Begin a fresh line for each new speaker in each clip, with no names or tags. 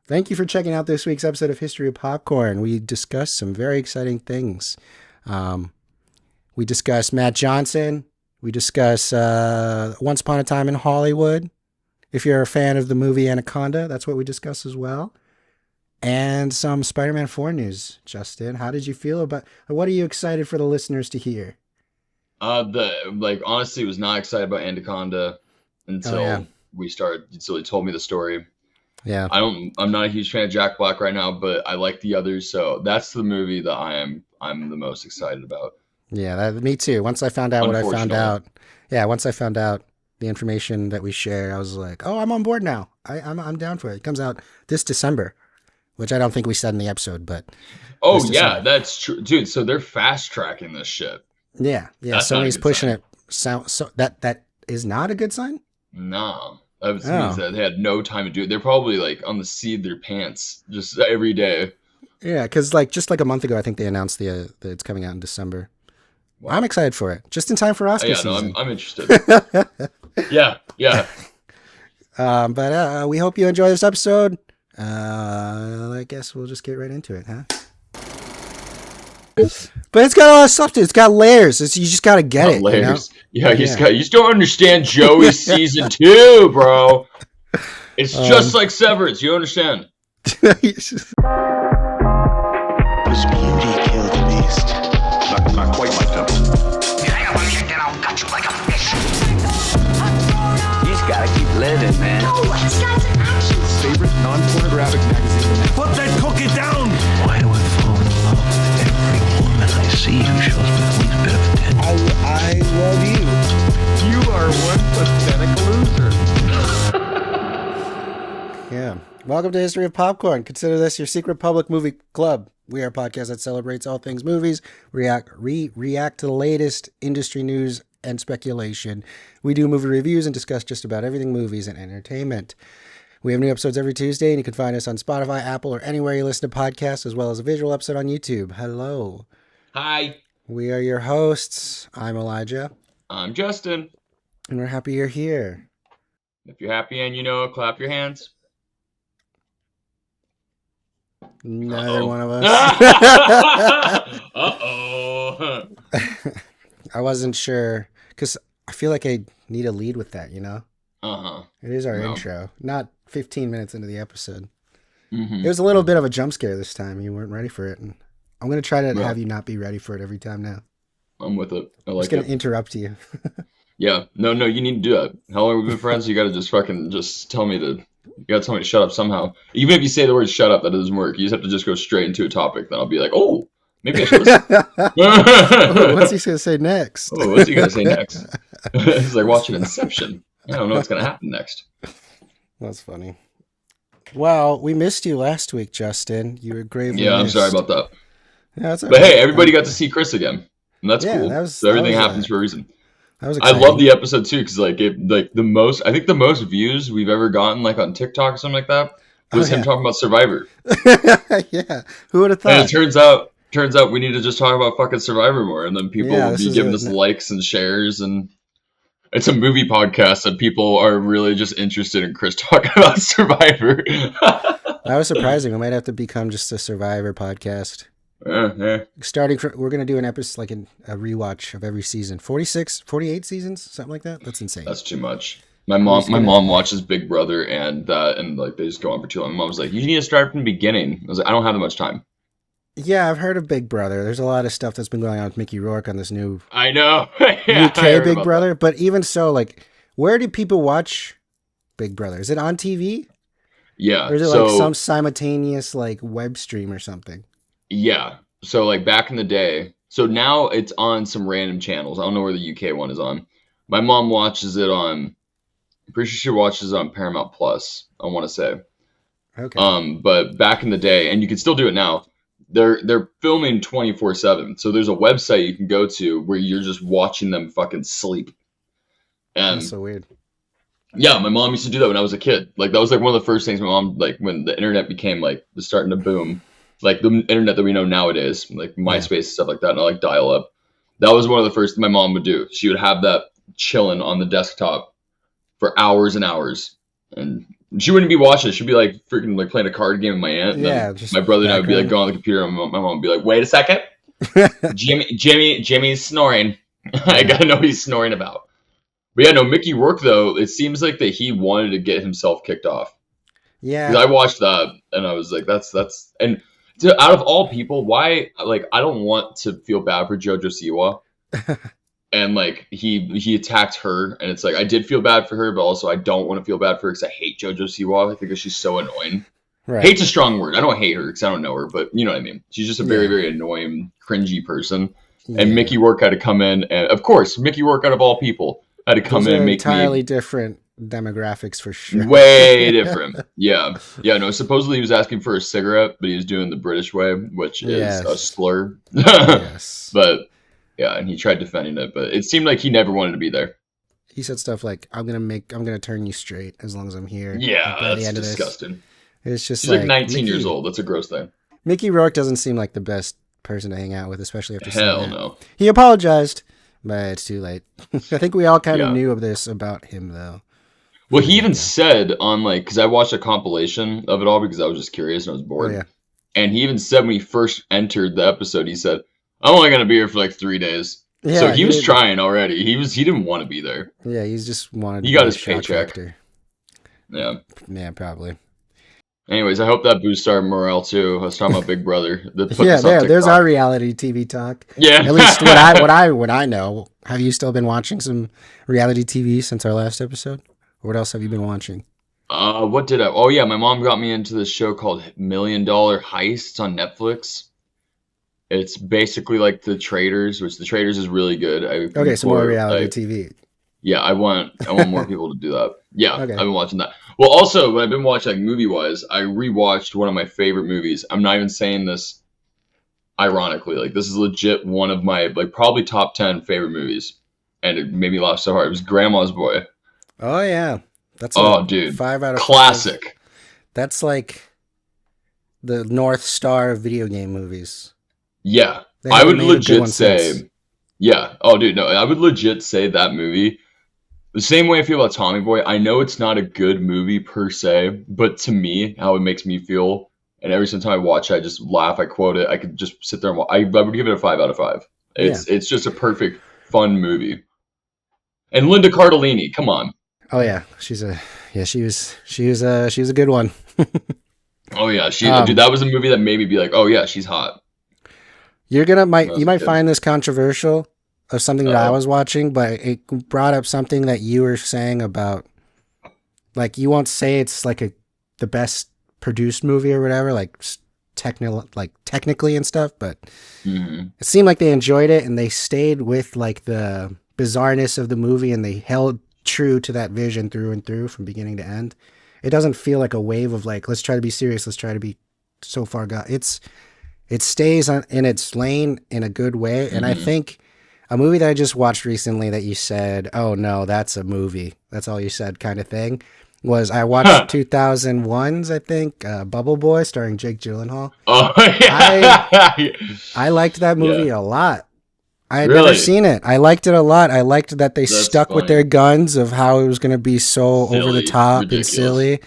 Thank you for checking out this week's episode of History of Popcorn. We discussed some very exciting things. We discussed Matt Johnson. We discuss Once Upon a Time in Hollywood. If you're a fan of the movie Anaconda, that's what we discuss as well. And some Spider-Man 4 news. Justin, how did you feel about? What are you excited for the listeners to hear?
Honestly, was not excited about Anaconda until we started. Until he told me the story.
Yeah,
I'm not a huge fan of Jack Black right now, but I like the others. So that's the movie that I'm the most excited about.
Yeah, me too. Once I found out what I found out, once I found out the information that we share, I was like, oh, I'm on board now. I'm down for it. It comes out this December, which I don't think we said in the episode, but
oh yeah, that's true, dude. So they're fast tracking this shit.
Yeah. That's Sony's pushing it. So that is not a good sign.
No, that means that they had no time to do it. They're probably like on the seat of their pants just every day.
Yeah, because just a month ago, I think they announced that it's coming out in December. Wow. I'm excited for it. Just in time for Oscar season.
I'm interested. Yeah.
But we hope you enjoy this episode. I guess we'll just get right into it, huh? But it's got a lot of stuff to it. It's got layers. You just got to get it.
Layers. You know? You just don't understand Joey's season 2, bro. It's just like Severance. You understand?
Was beauty killed the beast?
Not quite my temple.
Hang on a minute, then I'll gut you like a fish.
You just gotta keep living, man.
Oh, it's got some action.
Favorite non-pornographic magazine.
Put that cookie down!
Why do I fall in love with every woman I see who shows me the least bit of attention?
I love you.
You are one pathetic loser.
Yeah. Welcome to History of Popcorn. Consider this your secret public movie club. We are a podcast that celebrates all things movies, react to the latest industry news and speculation. We do movie reviews and discuss just about everything movies and entertainment. We have new episodes every Tuesday, and you can find us on Spotify, Apple, or anywhere you listen to podcasts, as well as a visual episode on YouTube. Hello.
Hi.
We are your hosts. I'm Elijah.
I'm Justin.
And we're happy you're here.
If you're happy and you know it, clap your hands.
Neither one of us.
Uh-oh.
I wasn't sure, because I feel like I need a lead with that, you know?
Uh-huh.
It is our intro, not 15 minutes into the episode.
Mm-hmm.
It was a little bit of a jump scare this time. You weren't ready for it. And I'm going to try to have you not be ready for it every time now.
I'm with it. I like it.
I'm just going to interrupt you.
Yeah. No, you need to do that. How long have we been friends? You got to just tell me to shut up somehow. Even if you say the word shut up, that doesn't work. You just have to just go straight into a topic. Then I'll be like, oh, maybe I should listen.
What's he going to say next?
What's he going to say next? It's like watching Inception. I don't know what's going to happen next.
That's funny. Well, we missed you last week, Justin. You were gravely missed.
I'm sorry about that.
Yeah, that's
but hey, everybody got to see Chris again. And that's cool. So everything happens for a reason.
That was
exciting. I love the episode too, because the most views we've ever gotten like on TikTok or something like that was him talking about Survivor.
Yeah. Who would have thought?
And it turns out we need to just talk about fucking Survivor more, and then people will be giving us likes and shares, and it's a movie podcast that people are really just interested in Chris talking about Survivor.
That was surprising. We might have to become just a Survivor podcast.
Yeah.
We're going to do an episode, like a rewatch of every season. 46, 48 seasons, something like that. That's insane.
That's too much. My mom watches Big Brother and like they just go on for too long. My mom was like, "You need to start from the beginning." I was like, "I don't have that much time."
Yeah, I've heard of Big Brother. There's a lot of stuff that's been going on with Mickey Rourke on this new
I know.
UK Big Brother. That. But even so, like, where do people watch Big Brother? Is it on TV?
Yeah.
Or is it like some simultaneous like web stream or something?
Yeah. So like back in the day. So now it's on some random channels. I don't know where the UK one is on. My mom watches it on. I'm pretty sure she watches it on Paramount Plus. I want to say.
Okay.
But back in the day, and you can still do it now. They're filming 24/7. So there's a website you can go to where you're just watching them fucking sleep. And
that's so weird.
Yeah, my mom used to do that when I was a kid. Like that was like one of the first things my mom, like when the internet became like was starting to boom, like the internet that we know nowadays, like MySpace and stuff like that, and like dial up. That was one of the first my mom would do. She would have that chilling on the desktop for hours and hours, and She wouldn't be watching it. She'd be like freaking like playing a card game with my aunt. And
Yeah,
then
just
my brother and I would be like
background.
going on the computer, and my mom would be like, "Wait a second, Jimmy's snoring. I gotta know what he's snoring about." But yeah, no, Mickey Rourke though. It seems like that he wanted to get himself kicked off.
Yeah.
'Cause I watched that and I was like, that's and out of all people, why? Like, I don't want to feel bad for JoJo Siwa. And like he attacked her, and it's like I did feel bad for her, but also I don't want to feel bad for her because I hate JoJo Siwa. I think that she's so annoying.
Right.
Hate's a strong word. I don't hate her because I don't know her, but you know what I mean. She's just a very, very annoying, cringy person.
Yeah.
And Mickey Rourke had to come in, and of course, Mickey Rourke out of all people had to come
Those
in
are
and make
entirely
me
different demographics for sure.
way different. Yeah. No. Supposedly he was asking for a cigarette, but he was doing the British way, which is a slur.
Yes.
But yeah, and he tried defending it, but it seemed like he never wanted to be there.
He said stuff like, I'm gonna turn you straight as long as I'm here."
Yeah,
By the
that's
end of this.
disgusting.
It's just
She's like 19 years old. That's a gross thing.
Mickey Rourke doesn't seem like the best person to hang out with, especially after
Hell
seeing that.
no.
He apologized, but it's too late. I think we all kind of
Yeah.
knew of this about him, though.
Well, he even said on like, because I watched a compilation of it all because I was just curious and I was bored.
Oh, yeah.
And he even said when he first entered the episode, he said, "I'm only gonna be here for like 3 days."
Yeah,
So he was
did.
trying already. He didn't want to be there.
Yeah, he's just wanted.
He
to
got
be
his
a shock
paycheck.
factor.
Yeah.
Yeah, probably.
Anyways, I hope that boosts our morale too. I was talking about Big Brother.
Yeah, there's our reality TV talk.
Yeah.
At least what I know. Have you still been watching some reality TV since our last episode? Or what else have you been watching?
What did I? Oh yeah, my mom got me into this show called $1 Million Heist. It's on Netflix. It's basically like The Traders, which The Traders is really good.
Okay, some more reality TV.
Yeah, I want more people to do that. Yeah,
Okay.
I've been watching that. Well, also, when I've been watching, like, movie-wise, I rewatched one of my favorite movies. I'm not even saying this ironically. Like, this is legit one of my, like, probably top 10 favorite movies. And it made me laugh so hard. It was Grandma's Boy.
Oh yeah, that's
Dude.
5 out of 5.
Classic.
That's like the North Star of video game movies.
Yeah.
They
I
haven't
would
made a good one
legit say,
since.
yeah. Oh, dude, no. I would legit say that movie. The same way I feel about Tommy Boy. I know it's not a good movie per se, but to me, how it makes me feel, and every single time I watch it, I just laugh. I quote it. I could just sit there and watch. I would give it a 5 out of 5. It's just a perfect, fun movie. And Linda Cardellini, come on.
Oh yeah, she was a good one.
Oh yeah, dude, that was a movie that made me be like, oh yeah, she's hot.
You might
good.
find this controversial of something that I was watching, but it brought up something that you were saying about, like, you won't say it's like the best produced movie or whatever, like technically and stuff, but it seemed like they enjoyed it and they stayed with like the bizarreness of the movie and they held true to that vision through and through from beginning to end. It doesn't feel like a wave of like, let's try to be serious, let's try to be so far gone. It stays in its lane in a good way, and I think a movie that I just watched recently that you said, oh no, that's a movie, that's all you said kind of thing, was I watched 2001's, I think, Bubble Boy starring Jake Gyllenhaal.
Oh yeah.
I liked that movie a lot. I had
Really?
never seen it. I liked it a lot. I liked that they
That's
stuck with
funny.
their guns of how it was going to be so over the
Silly,
top
ridiculous.
and silly.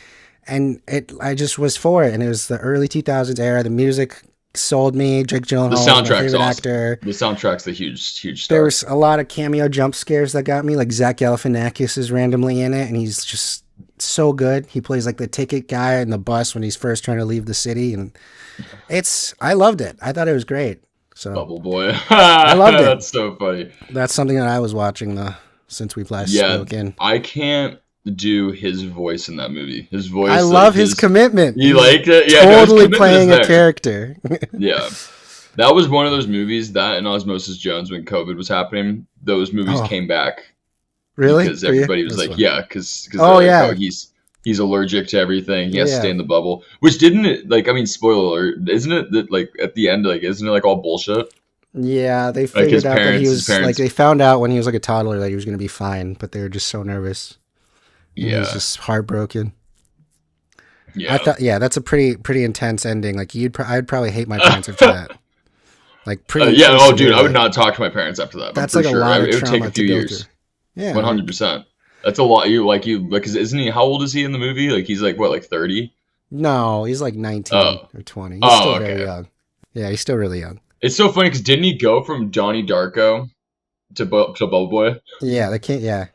And I just was for it. And it was the early 2000s era. The music sold me. Jake Gyllenhaal
The
was my
soundtrack's
favorite
awesome.
actor.
The soundtrack's a huge star.
There was a lot of cameo jump scares that got me. Like Zach Galifianakis is randomly in it, and he's just so good. He plays like the ticket guy in the bus when he's first trying to leave the city, and I loved it. I thought it was great. So
Bubble Boy.
I loved it.
That's so funny.
that's something that I was watching since we've last spoken.
I can't do his voice in that movie. His voice.
I love his commitment.
You
He's
liked it? Yeah, no, his
totally
commitment is
playing a
there.
character.
Yeah. That was one of those movies, that and Osmosis Jones, when COVID was happening, those movies came back.
Really?
Because
For you?
everybody was
That's
like,
fun.
yeah, because
Oh, yeah.
he's allergic to everything. He has to
Yeah.
stay in the bubble. Which didn't it, like, I mean, spoiler alert, isn't it that, like, at the end, like, isn't it, like, all bullshit?
Yeah, they
his
figured out that
parents-
he
his
was
parents-
like they found out when he was like a toddler that he was going to be fine, but they were just so nervous. And he was
Yeah.
just heartbroken.
Yeah.
I thought, that's a pretty intense ending. Like I'd probably hate my parents after that. Like pretty.
Yeah, oh, dude,
severely.
I would not talk to my parents after that.
That's
I'm
like
for
a lot of
It would
trauma
take a few
to go
years.
through. Yeah,
100%. That's a lot. Cause isn't he? How old is he in the movie? Like he's like what, like 30?
No, he's like 19
Oh.
or 20. He's
Oh,
still
okay.
very young. Yeah, he's still really young.
It's so funny because didn't he go from Johnny Darko to Bubble Boy?
Yeah, they can't. Yeah,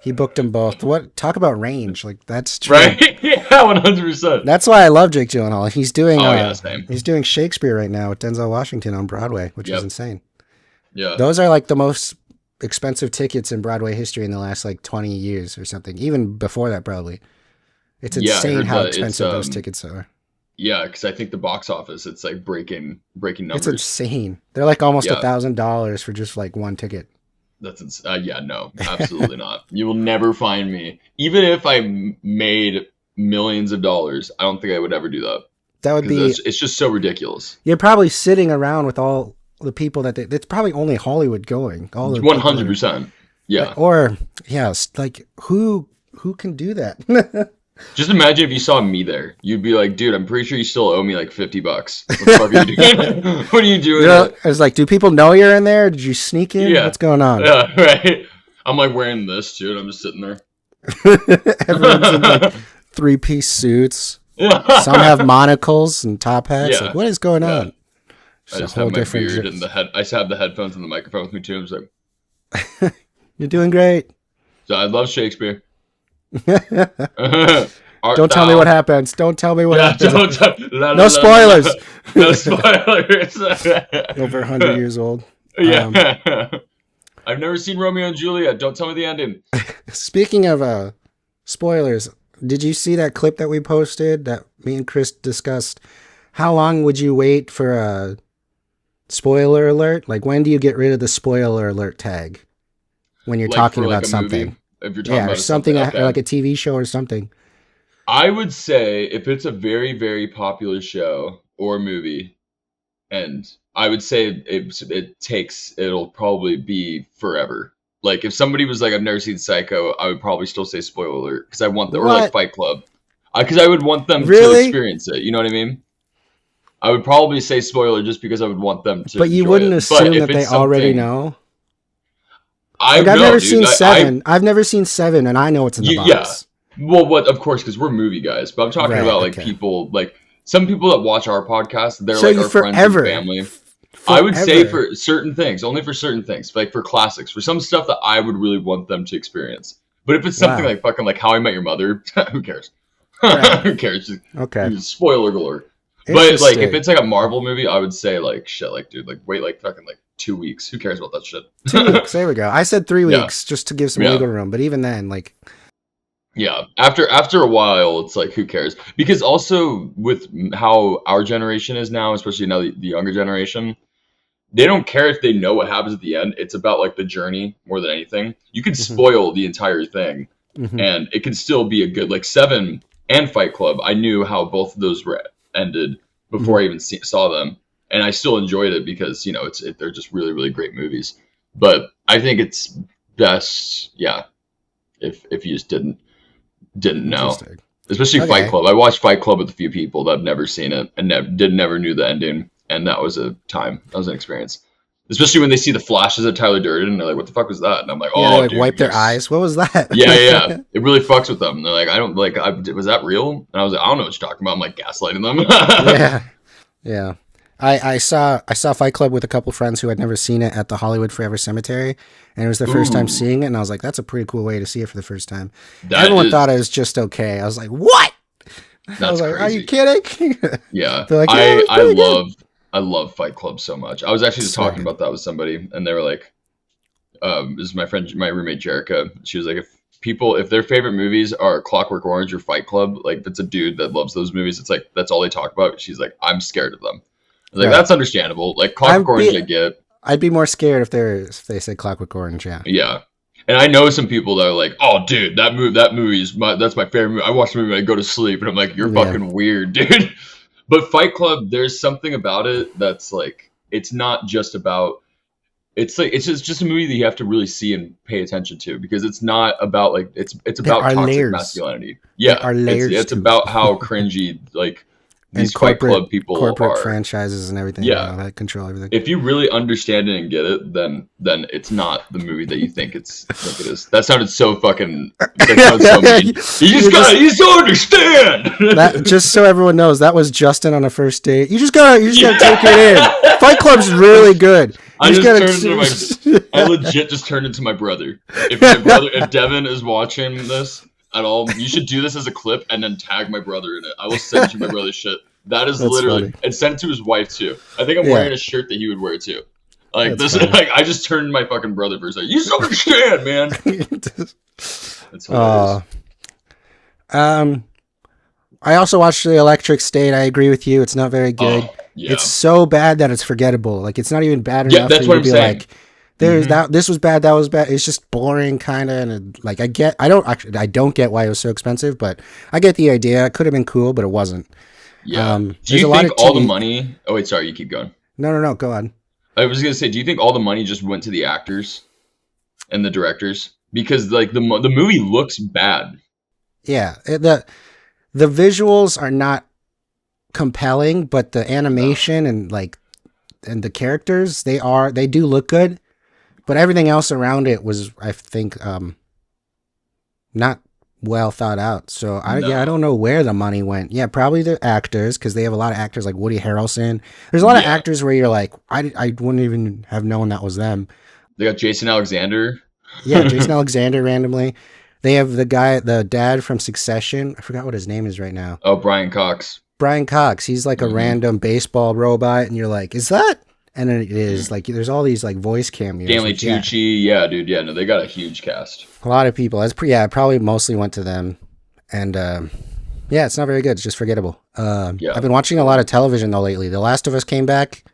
he booked them both. What? Talk about range. Like that's true.
Right? Yeah, 100%.
That's why I love Jake Gyllenhaal. He's doing.
Same.
He's doing Shakespeare right now with Denzel Washington on Broadway, which is insane.
Yeah.
Those are like the most expensive tickets in Broadway history in the last like 20 years or something. Even before that, probably. It's insane how expensive those tickets are.
Yeah, because I think the box office, it's like breaking numbers.
It's insane. They're like almost $1,000 for just like one ticket.
That's no, absolutely not. You will never find me. Even if I made millions of dollars, I don't think I would ever do that.
That would be.
It's just so ridiculous.
You're probably sitting around with all the people that it's probably only Hollywood going. All the
100%. Yeah.
Or yes, like who can do that?
Just imagine if you saw me there. You'd be like, dude, I'm pretty sure you still owe me like $50. What the fuck are you doing? What are you doing?
I was like, do people know you're in there? Did you sneak in?
Yeah.
What's going on?
Yeah, right. I'm like wearing this, dude. I'm just sitting there.
Everyone's in like 3-piece suits. Some have monocles and top hats.
Yeah.
Like, what is going on?
I just have my beard and I just have the headphones and the microphone with me too. I'm just like,
you're doing great.
So I love Shakespeare.
Don't tell me what happens. Don't tell me what happens.
No
spoilers.
No spoilers.
Over 100 years old.
Yeah. I've never seen Romeo and Juliet. Don't tell me the ending.
Speaking of spoilers, did you see that clip that we posted that me and Chris discussed? How long would you wait for a spoiler alert? Like, when do you get rid of the spoiler alert tag when you're talking about something?
Movie, if you're talking about
or something
okay.
like a TV show or something.
I would say if it's a very, very popular show or movie, and I would say it'll probably be forever. Like if somebody was like, I've never seen Psycho, I would probably still say spoiler alert because I want them, or like Fight Club, because I would want them to experience it. You know what I mean? I would probably say spoiler just because I would want them to.
But you wouldn't assume that they already know. I've never seen Seven. I've never seen Seven, and I know it's in the box.
Yeah. Well, what? Of course, because we're movie guys. But I'm talking about like people, like some people that watch our podcast. They're like our friends and family. I would say for certain things, only for certain things, like for classics, for some stuff that I would really want them to experience. But if it's something like fucking like How I Met Your Mother, who cares? Who cares?
Okay.
Spoiler alert. But like if it's like a Marvel movie, I would say like shit, like dude, like wait like fucking like 2 weeks. Who cares about that shit?
2 weeks. There we go. I said 3 weeks just to give some wiggle room. But even then, like.
Yeah, after a while, it's like, who cares? Because also with how our generation is now, especially now the younger generation, they don't care if they know what happens at the end. It's about like the journey more than anything. You can spoil the entire thing, and it can still be a good like Seven and Fight Club. I knew how both of those ended before I even saw them, and I still enjoyed it because they're just really, really great movies. But I think it's best, if you just didn't know, especially Fight Club. I watched Fight Club with a few people that have never seen it and never knew the ending, and that was an experience. Especially when they see the flashes of Tyler Durden and they're like, "What the fuck was that?" And I'm like, "Oh,
they like wipe their eyes. What was that?"
Yeah. It really fucks with them. They're like, "I don't like. Was that real?" And I was like, "I don't know what you're talking about." I'm like gaslighting them.
Yeah. I saw Fight Club with a couple friends who had never seen it at the Hollywood Forever Cemetery, and it was their first time seeing it, and I was like, that's a pretty cool way to see it for the first time. Everyone thought it was just okay. I was like, what? I was like,
crazy.
are you kidding?
Yeah.
They're like,
I love Fight Club so much. I was actually just talking about that with somebody, and they were like, this is my roommate Jerica. She was like, if their favorite movies are Clockwork Orange or Fight Club, like if it's a dude that loves those movies, it's like that's all they talk about. She's like, I'm scared of them. Like that's understandable. Like Clockwork Orange, I get.
I'd be more scared if they say Clockwork Orange. Yeah.
Yeah, and I know some people that are like, "Oh, dude, that movie is that's my favorite movie. I watch the movie when I go to sleep," and I'm like, "You're fucking weird, dude." But Fight Club, there's something about it that's like, it's not just about. It's like it's just a movie that you have to really see and pay attention to because it's not about like it's about toxic masculinity. Yeah,
layers
it's about how cringy like. these Fight Club people
corporate
are.
franchises and everything.
Yeah.
You know, that control everything.
If you really understand it and get it, then it's not the movie that you think it is. That sounded so fucking. That sounded so mean. You just don't understand.
That, just so everyone knows, that was Justin on a first date. You just gotta take it in. Fight Club's really good.
I legit just turned into my brother. If Devin is watching this at all, you should do this as a clip and then tag my brother in it. I will send you my brother's shit. That's literally funny. And send it to his wife too. I think I'm wearing a shirt that he would wear too. Like that's this, funny. Like I just turned my fucking brother for a second. You just don't understand, man. That's hilarious.
I also watched The Electric State. I agree with you. It's not very good.
Yeah.
It's so bad that it's forgettable. Like it's not even bad enough
that's
for
what
you
I'm
to be
saying.
like, there's that. This was bad. That was bad. It's just boring, kind of. And like I don't get why it was so expensive, but I get the idea. It could have been cool, but it wasn't.
Yeah. Do you think all the money? Oh wait, sorry. You keep going.
No. Go on.
I was gonna say, do you think all the money just went to the actors and the directors? Because like the movie looks bad.
Yeah. The visuals are not compelling, but the animation and the characters, they do look good, but everything else around it was, I think, not well thought out. So I don't know where the money went. Yeah, probably the actors, because they have a lot of actors like Woody Harrelson. There's a lot of actors where you're like, I wouldn't even have known that was them.
They got Jason Alexander.
Yeah, Jason Alexander randomly. They have the dad from Succession. I forgot what his name is right now.
Oh, Brian Cox.
Brian Cox. He's like a random baseball robot, and you're like, is that? And then it is like, there's all these like voice cameos.
Stanley Tucci. Yeah, dude. Yeah, no, they got a huge cast.
A lot of people. It probably mostly went to them. And yeah, it's not very good. It's just forgettable. I've been watching a lot of television though lately. The Last of Us came back.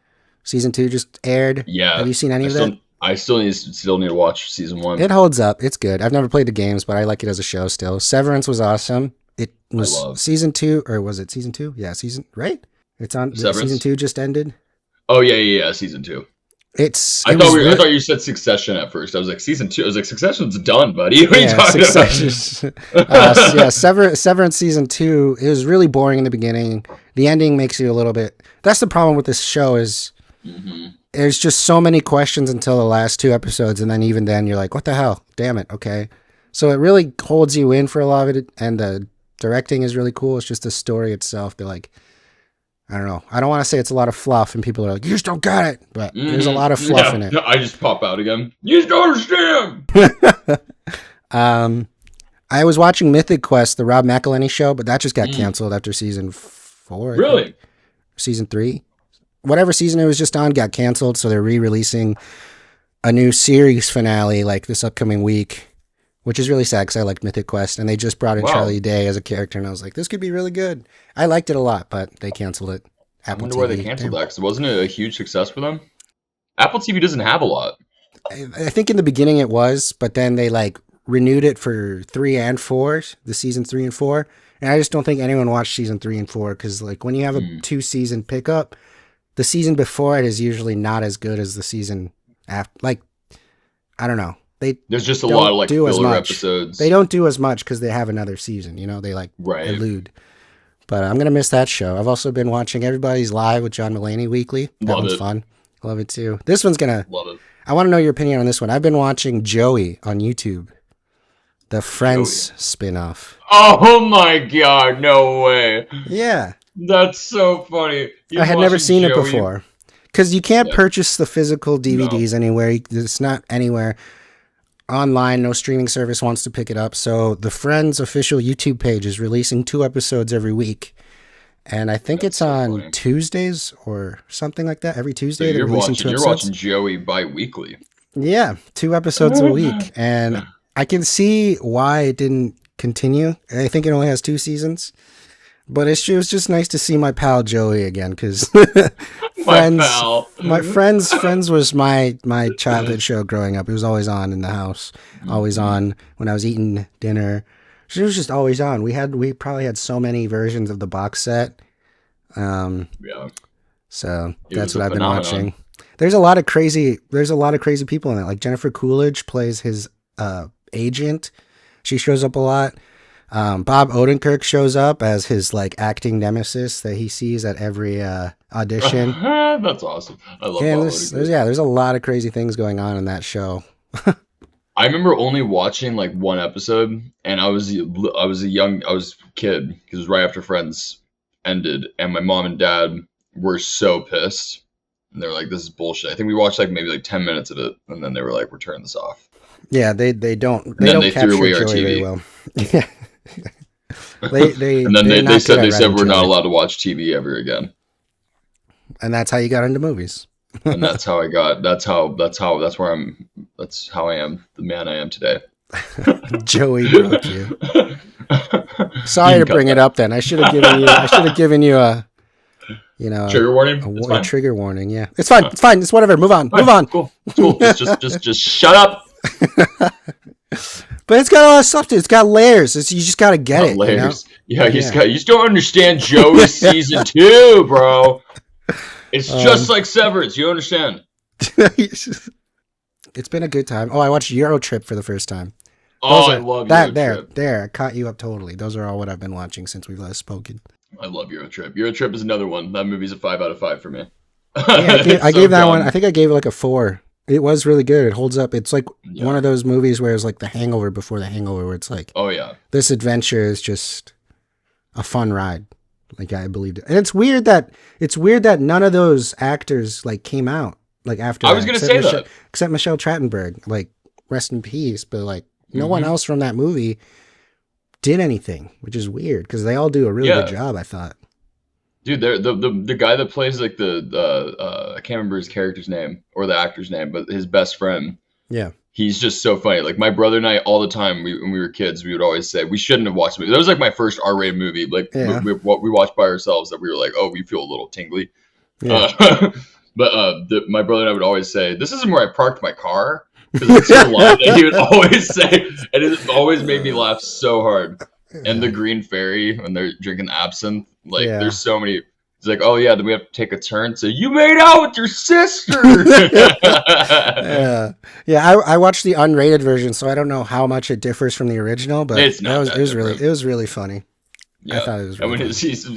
Season 2 just aired.
Yeah.
Have you seen any of that?
I still need to watch season 1.
It holds up. It's good. I've never played the games, but I like it as a show still. Severance was awesome. It was season 2, or was it season 2? Yeah, right? It's on. Season 2 just ended.
Oh yeah, season 2.
I
thought you said Succession at first. I was like season 2. I was like Succession's done, buddy. What are you talking about?
Severance season 2. It was really boring in the beginning. The ending makes you a little bit. That's the problem with this show is. There's just so many questions until the last 2 episodes, and then even then you're like, what the hell? Damn it. Okay. So it really holds you in for a lot of it, and the directing is really cool. It's just the story itself. They're like, I don't know. I don't want to say it's a lot of fluff, and people are like, you just don't get it. But there's a lot of fluff in it.
I just pop out again. You just don't understand.
I was watching Mythic Quest, the Rob McElhenney show, but that just got canceled after season 4.
Really?
Season 3. Whatever season it was just on got canceled, so they're re-releasing a new series finale like this upcoming week, which is really sad because I liked Mythic Quest, and they just brought in Charlie Day as a character, and I was like, this could be really good. I liked it a lot, but they canceled it.
I wonder why they canceled that, because wasn't it a huge success for them? Apple TV doesn't have a lot.
I think in the beginning it was, but then they like renewed it for 3 and 4, the season 3 and 4, and I just don't think anyone watched season 3 and 4, because like when you have a 2-season pickup, the season before it is usually not as good as the season after. Like, I don't know.
There's just a lot of like filler episodes.
They don't do as much because they have another season. You know, they like elude. But I'm gonna miss that show. I've also been watching Everybody's Live with John Mulaney weekly. That one's fun. Love it too. This one's gonna.
Love it.
I want to know your opinion on this one. I've been watching Joey on YouTube, the Friends spinoff.
Oh my god! No way.
Yeah.
That's so funny.
I had never seen it before. Because you can't purchase the physical DVDs anywhere. It's not anywhere online. No streaming service wants to pick it up. So the Friends official YouTube page is releasing 2 episodes every week. And I think it's on Tuesdays or something like that. Every Tuesday they're releasing 2 episodes.
You're watching Joey bi-weekly.
Yeah, 2 episodes a week. And I can see why it didn't continue. I think it only has 2 seasons. But it was just nice to see my pal Joey again, because Friends was my childhood show growing up. It was always on in the house, always on when I was eating dinner. It was just always on. We probably had so many versions of the box set. So that's what I've been watching. There's a lot of crazy people in it. Like Jennifer Coolidge plays his agent. She shows up a lot. Bob Odenkirk shows up as his like acting nemesis that he sees at every audition.
That's awesome. I love
And
Bob
there's,
Odenkirk.
there's a lot of crazy things going on in that show.
I remember only watching like one episode, and I was a kid because it was right after Friends ended, and my mom and dad were so pissed, and they were like, "This is bullshit." I think we watched like maybe like 10 minutes of it, and then they were like, "We're turning this off."
Yeah, they don't
they
capture
threw away our
joy
TV.
very well. Yeah.
And then they said we're not allowed to watch TV ever again.
And that's how you got into movies.
And that's how I got. That's how I am the man I am today.
Joey broke you. Sorry to bring it up. Then I should have given you a
trigger warning.
a trigger warning. Yeah, it's fine. It's fine. It's whatever. Move on. Move on.
Cool. Just shut up.
But it's got a lot of stuff to it. It's got layers. You just got to get it.
Layers.
You know?
You just don't understand Joey season 2, bro. It's just like Severance. You understand?
It's been a good time. Oh, I watched Euro Trip for the first time.
I love
that.
Euro Trip.
There, I caught you up totally. Those are all what I've been watching since we've last spoken.
I love Euro Trip. Euro Trip is another one. That movie's a 5 out of 5 for me.
Yeah, I gave that one. I think I gave it like a 4. It was really good. It holds up. It's like one of those movies where it's like The Hangover before The Hangover, where it's like,
oh yeah,
this adventure is just a fun ride. Like I believed it, and it's weird that none of those actors like came out like after.
I was gonna say that,
except Michelle Trachtenberg, like rest in peace. But like no one else from that movie did anything, which is weird because they all do a really good job. I thought.
Dude, the guy that plays like I can't remember his character's name or the actor's name, but his best friend.
Yeah.
He's just so funny. Like my brother and I, all the time when we were kids, we would always say we shouldn't have watched the movie. That was like my first R-rated movie. Like we watched by ourselves that we were like, oh, we feel a little tingly. Yeah. My brother and I would always say, this isn't where I parked my car. Because it's a line that he would always say, and it always made me laugh so hard. And the Green Fairy when they're drinking absinthe, like there's so many. It's like, oh yeah, then we have to take a turn. So you made out with your sister.
I watched the unrated version, so I don't know how much it differs from the original, but it was really funny. Yeah. I thought it was really funny.
He's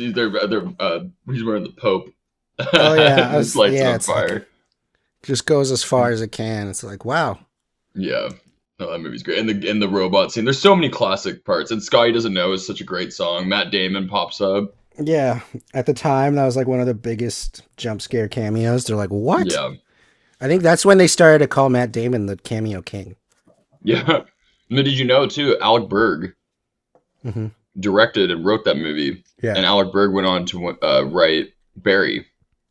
wearing the Pope.
Oh yeah,
his lights on fire.
Like, just goes as far as it can. It's like, wow.
Yeah. No, that movie's great. And the robot scene. There's so many classic parts. And Sky Doesn't Know is such a great song. Matt Damon pops up.
Yeah. At the time, that was like one of the biggest jump scare cameos. They're like, what?
Yeah.
I think that's when they started to call Matt Damon the cameo king.
Yeah. And did you know, too, Alec Berg directed and wrote that movie. Yeah. And Alec Berg went on to write Barry.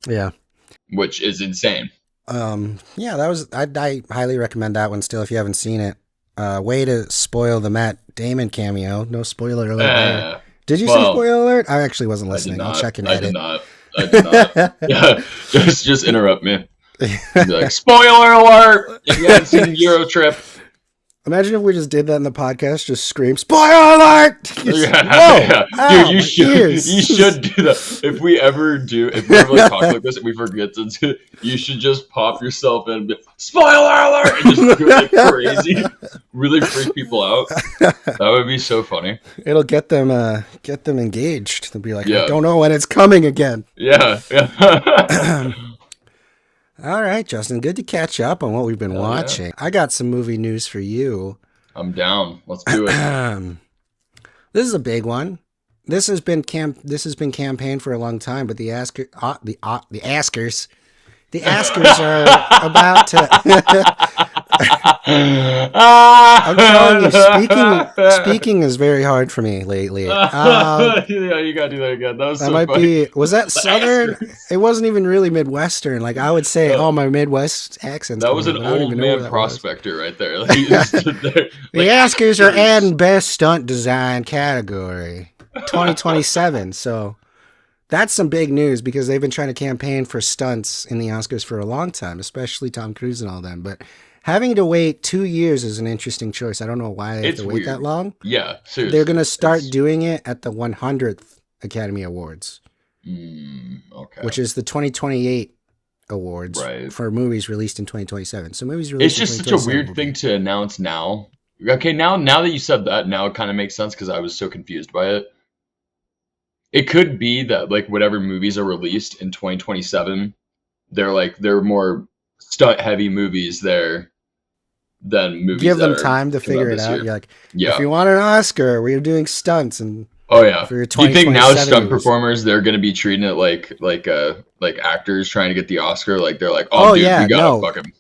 Yeah.
Which is insane.
That was I highly recommend that one still if you haven't seen it. Way to spoil the Matt Damon cameo. No spoiler alert there. Did you say spoiler alert? I actually wasn't listening. I'll check and edit.
I did not. Yeah. Just interrupt me. Be like, spoiler alert! If you haven't seen Euro Trip.
Imagine if we just did that in the podcast, just scream, spoiler alert!
Yeah. Dude, you should do that. If we ever like, talk like this and we forget to do it, you should just pop yourself in and be, spoiler alert! And just do it like crazy. Really freak people out. That would be so funny.
It'll get them engaged. They'll be like, I don't know when it's coming again.
Yeah.
All right, Justin, good to catch up on what we've been watching. Yeah. I got some movie news for you.
I'm down. Let's do it.
This is a big one. This has been campaigned for a long time, but the askers are about to. I'm telling you, speaking is very hard for me lately.
Yeah, you gotta do that again. That was so funny.
Was that Southern? It wasn't even really Midwestern. Like I would say, my Midwest accent.
That was an old man prospector right there. Like, he just stood there,
the Oscars are adding best stunt design category 2027. So. That's some big news because they've been trying to campaign for stunts in the Oscars for a long time, especially Tom Cruise and all them. But having to wait 2 years is an interesting choice. I don't know why they have to wait that long.
Yeah, seriously.
They're going to start doing it at the 100th Academy Awards, which is the 2028 awards for movies released in 2027. So movies released.
It's just such a weird thing to announce now Okay, now that you said that, now it kind of makes sense because I was so confused by it. It could be that like whatever movies are released in 2027, they're more stunt heavy movies there than movies
Give
that
them
are
time to
coming
figure it
this
out.
year.
You're like,
Yeah.
if you want an Oscar, we're doing stunts, and
Oh yeah.
for your
Do you think now
2027
stunt
movies.
performers they're gonna be treating it like actors trying to get the Oscar? Like they're like, oh dude,
yeah,
we gotta
no.
fuck him.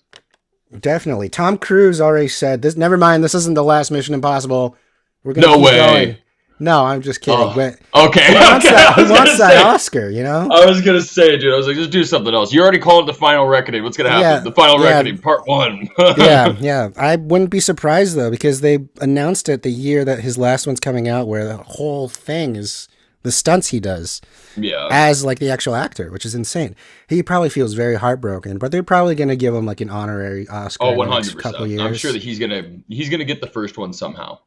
Definitely. Tom Cruise already said this. Never mind. This isn't the last Mission Impossible. We're gonna
No
keep
way.
going. No, I'm just kidding.
Oh,
But
okay.
who wants
Okay.
that?
I was
Who wants
gonna
that
say-
Oscar? You know?
I was gonna say, dude. I was like, just do something else. You already called it the Final Reckoning. What's gonna happen?
Yeah,
The Final
yeah.
Reckoning, Part 1.
Yeah. I wouldn't be surprised though, because they announced it the year that his last one's coming out, where the whole thing is the stunts he does
Yeah.
as like the actual actor, which is insane. He probably feels very heartbroken, but they're probably gonna give him like an honorary Oscar.
Oh,
in the next
100%.
couple years.
I'm sure that he's gonna get the first one somehow.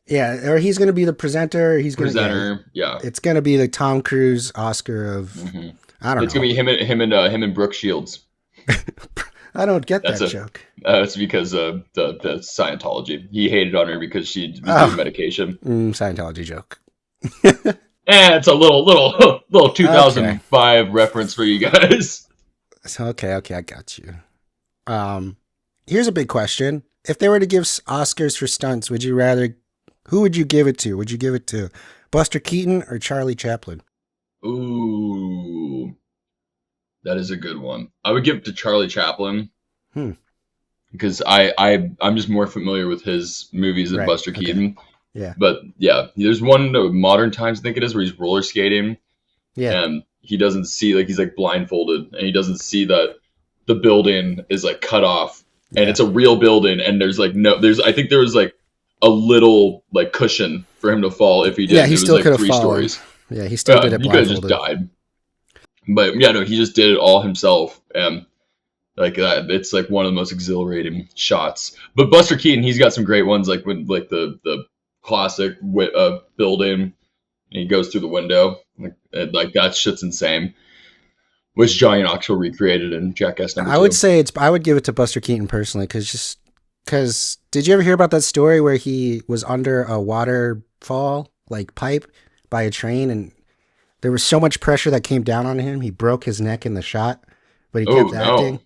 Yeah, or he's gonna be the presenter. He's gonna
Presenter. Yeah.
It's gonna be the Tom Cruise Oscar of I don't
It's
know.
gonna be him and Brooke Shields.
I don't get
That's
that
a-
joke.
It's because of the Scientology. He hated on her because she was
Oh.
doing medication.
Scientology joke.
It's a little 2005 reference for you guys.
Okay, I got you. Here's a big question: if they were to give Oscars for stunts, who would you give it to? Would you give it to Buster Keaton or Charlie Chaplin?
Ooh, that is a good one. I would give it to Charlie Chaplin. Because I'm just more familiar with his movies than
Right,
Buster
okay.
Keaton.
Yeah.
But yeah, there's one Modern Times I think it is where he's roller skating
Yeah,
and he doesn't see he's like blindfolded and he doesn't see that the building is like cut off and
Yeah.
it's a real building and there's like I think there was like a little like cushion for him to fall if he did.
Yeah, he
it was
still
like
could have
3
fallen.
stories.
yeah, he still did it
He could have just
blindfolded.
died. But yeah, no, he just did it all himself. And like that, it's like one of the most exhilarating shots. But Buster Keaton, he's got some great ones, like when like the classic building, and he goes through the window, like that shit's insane. Which Johnny Knoxville recreated in Jackass #2.
I would say I would give it to Buster Keaton personally, because did you ever hear about that story where he was under a waterfall like pipe by a train and there was so much pressure that came down on him he broke his neck in the shot, but he kept acting.
No.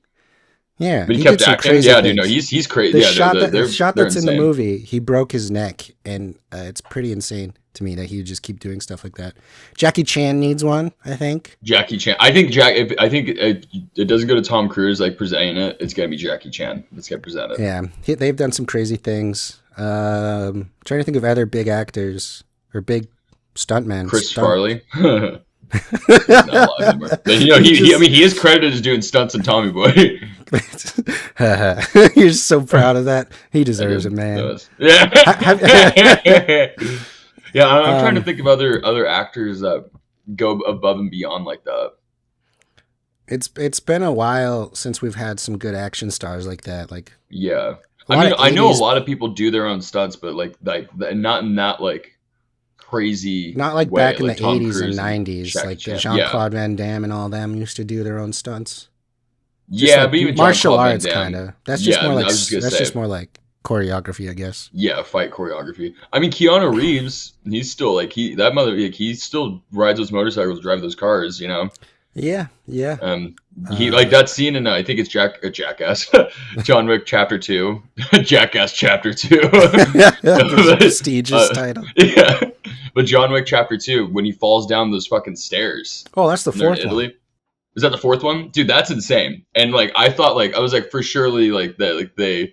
Yeah,
But he
did
kept
some
acting.
crazy
Yeah, dude, no,
things.
he's crazy.
The
Yeah,
shot,
they're
the shot
they're
that's in the
insane.
movie, he broke his neck, and it's pretty insane to me that he would just keep doing stuff like that. Jackie Chan needs one, I think.
Jackie Chan. I think it doesn't go to Tom Cruise like presenting it. It's gonna be Jackie Chan. Let's get presented.
Yeah, they've done some crazy things. Trying to think of other big actors or big stuntmen.
Chris Farley. He's not alive anymore. But, he is credited as doing stunts in Tommy Boy.
You're so proud of that. He deserves it, man.
Yeah. Yeah, I'm trying to
Um,
think of other actors that go above and beyond like that.
It's been a while since we've had some good action stars like that. Like,
Yeah.
A
I
lot
mean,
of
I know a
80s
lot of people do their own stunts, but like not in that like crazy
not like
way,
back in
like
the
Tom
80s and
Cruise
90s,
Jackie
like
Chan.
Jean-Claude Van Damme and all them used to do their own stunts. Just
Yeah,
like
but even
martial
Jean-Claude Van
arts
Damme-
kind of. That's just
Yeah,
more
I
like
was just gonna say.
like choreography, I guess.
Yeah, fight choreography. I mean, Keanu Reeves, he's still like he still rides those motorcycles, drives those cars, you know.
Yeah, yeah.
He like that scene in I think it's Jackass, John Wick Chapter 2, Jackass Chapter 2.
That's a prestigious title.
Yeah, but John Wick Chapter 2 when he falls down those fucking stairs.
Oh, that's the
They're in
fourth
Italy.
one.
Is that the fourth one? Dude, that's insane. And like I thought I was like for surely like that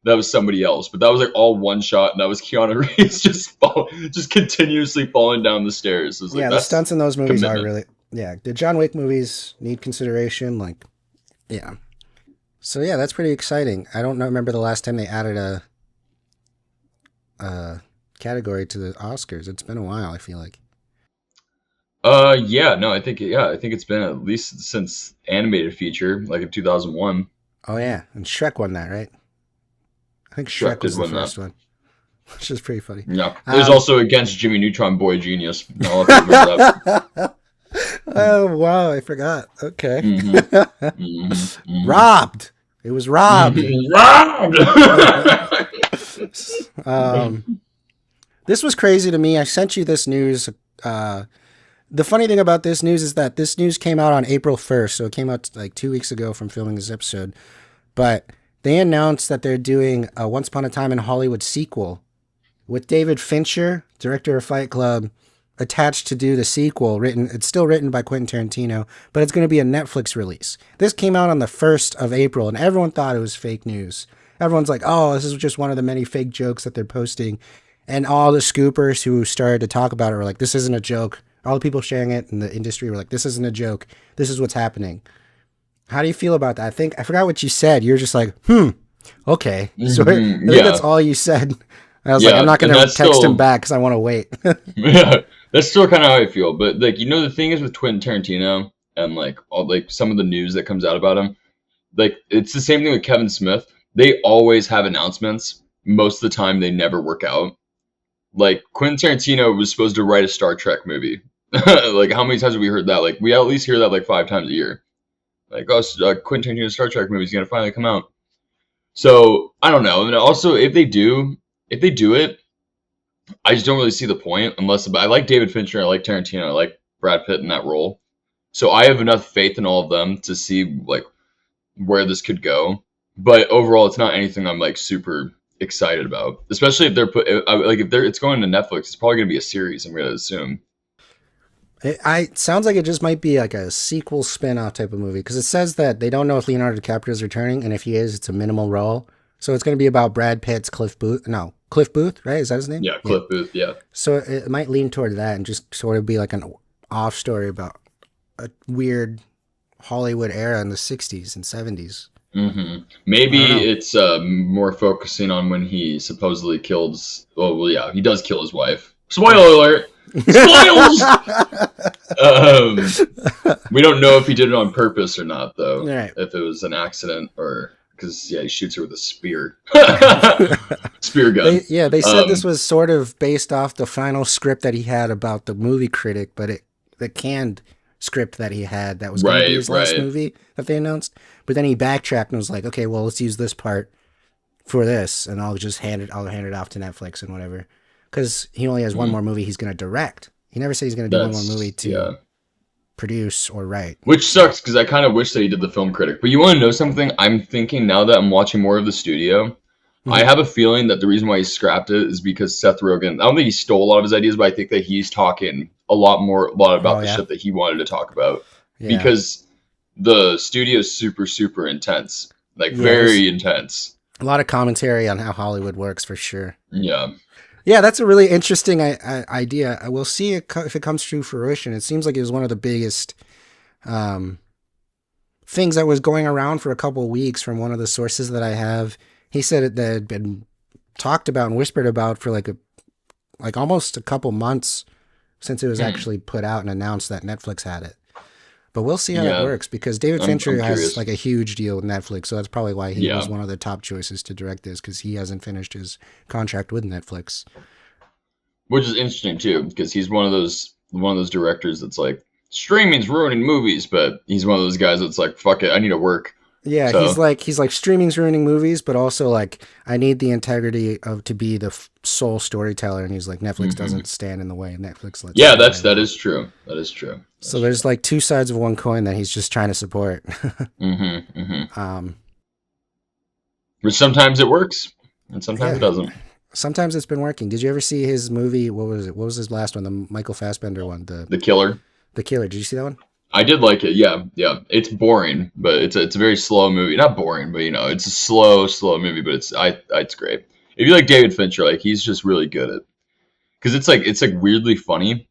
was somebody else, but that was like all one shot, and that was Keanu Reeves just continuously falling down the stairs. It was like,
Yeah, the
that's
stunts in those movies
commitment.
are really. Yeah, the John Wick movies need consideration. Like, yeah. So yeah, that's pretty exciting. I don't remember the last time they added a category to the Oscars. It's been a while. I feel like.
Yeah, no, I think it's been at least since animated feature, like in 2001.
Oh yeah, and Shrek won that, right? I think Shrek
Shrek
was
did
the
win
first one, which is pretty funny.
Yeah, there's
Um,
also Against Jimmy Neutron Boy Genius. I'll have to remember that.
Oh wow, I forgot. Okay,
Mhm.
robbed. It was robbed.
Robbed.
This was crazy to me. I sent you this news. The funny thing about this news is that this news came out on April 1st, so it came out like 2 weeks ago from filming this episode. But they announced that they're doing a Once Upon a Time in Hollywood sequel with David Fincher, director of Fight Club, attached to do the sequel. It's still written by Quentin Tarantino, but it's going to be a Netflix release. This came out on the 1st of April, and everyone thought it was fake news. Everyone's like, oh, this is just one of the many fake jokes that they're posting. And all the scoopers who started to talk about it were like, this isn't a joke. All the people sharing it in the industry were like, this isn't a joke. This is what's happening. How do you feel about that? I forgot what you said. You're just like, okay. So I think that's all you said. I was like, I'm not going to text him back because I want to wait.
Yeah, that's still kind of how I feel. But like, the thing is with Quentin Tarantino and like all like some of the news that comes out about him, like it's the same thing with Kevin Smith. They always have announcements. Most of the time, they never work out. Like Quentin Tarantino was supposed to write a Star Trek movie. Like how many times have we heard that? Like we at least hear that like 5 times a year. Like, oh, Quentin Tarantino's Star Trek movie is gonna finally come out. So I don't know. And also, if they do it, I just don't really see the point. Unless I like David Fincher, I like Tarantino, I like Brad Pitt in that role. So I have enough faith in all of them to see like where this could go. But overall, it's not anything I'm like super excited about. Especially if it's going to Netflix, it's probably gonna be a series. I'm gonna assume.
It sounds like it just might be like a sequel spin-off type of movie because it says that they don't know if Leonardo DiCaprio is returning, and if he is, it's a minimal role. So it's going to be about Brad Pitt's Cliff Booth, right? Is that his name?
Yeah, Cliff Booth, yeah.
So it might lean toward that and just sort of be like an off story about a weird Hollywood era in the 60s and 70s.
Mm-hmm. Maybe it's more focusing on when he supposedly kills... well, yeah, he does kill his wife. Spoiler alert! Spoils! We don't know if he did it on purpose or not, though.
Right.
If it was an accident or because he shoots her with a spear, spear gun.
They said this was sort of based off the final script that he had about the movie critic, but the canned script that he had that was going to be his last movie that they announced. But then he backtracked and was like, okay, well, let's use this part for this, and I'll hand it off to Netflix and whatever. Because he only has one more movie he's going to direct. He never said he's going to do one more movie to produce or write.
Which sucks, because I kind of wish that he did the film critic. But you want to know something? I'm thinking now that I'm watching more of the studio, I have a feeling that the reason why he scrapped it is because Seth Rogen, I don't think he stole a lot of his ideas, but I think that he's talking a lot about the shit that he wanted to talk about. Yeah. Because the studio is super, super intense. Like, very intense.
A lot of commentary on how Hollywood works, for sure.
Yeah.
Yeah, that's a really interesting idea. We'll see if it comes to fruition. It seems like it was one of the biggest things that was going around for a couple of weeks from one of the sources that I have. He said that had been talked about and whispered about for like almost a couple months since it was actually put out and announced that Netflix had it. But we'll see how that works because David Fincher has like a huge deal with Netflix, so that's probably why he was one of the top choices to direct this because he hasn't finished his contract with Netflix.
Which is interesting too, because he's one of those directors that's like streaming's ruining movies, but he's one of those guys that's like, fuck it, I need to work.
Yeah, so. he's like streaming's ruining movies, but also like I need the integrity to be the sole storyteller, and he's like Netflix doesn't stand in the way. Netflix lets
that is true.
So there's like two sides of one coin that he's just trying to support.
Which sometimes it works, and sometimes it doesn't.
Sometimes it's been working. Did you ever see his movie? What was it? What was his last one? The Michael Fassbender one. The
Killer.
The Killer. Did you see that one?
I did like it. Yeah. It's boring, but it's a very slow movie. Not boring, but it's a slow movie. But it's great. If you like David Fincher, like he's just really good at, because it's like weirdly funny.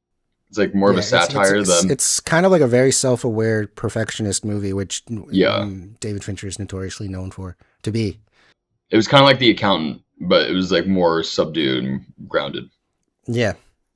It's like more of a satire than.
It's kind of like a very self-aware perfectionist movie, which David Fincher is notoriously known to be.
It was kind of like The Accountant, but it was like more subdued and grounded.
Yeah.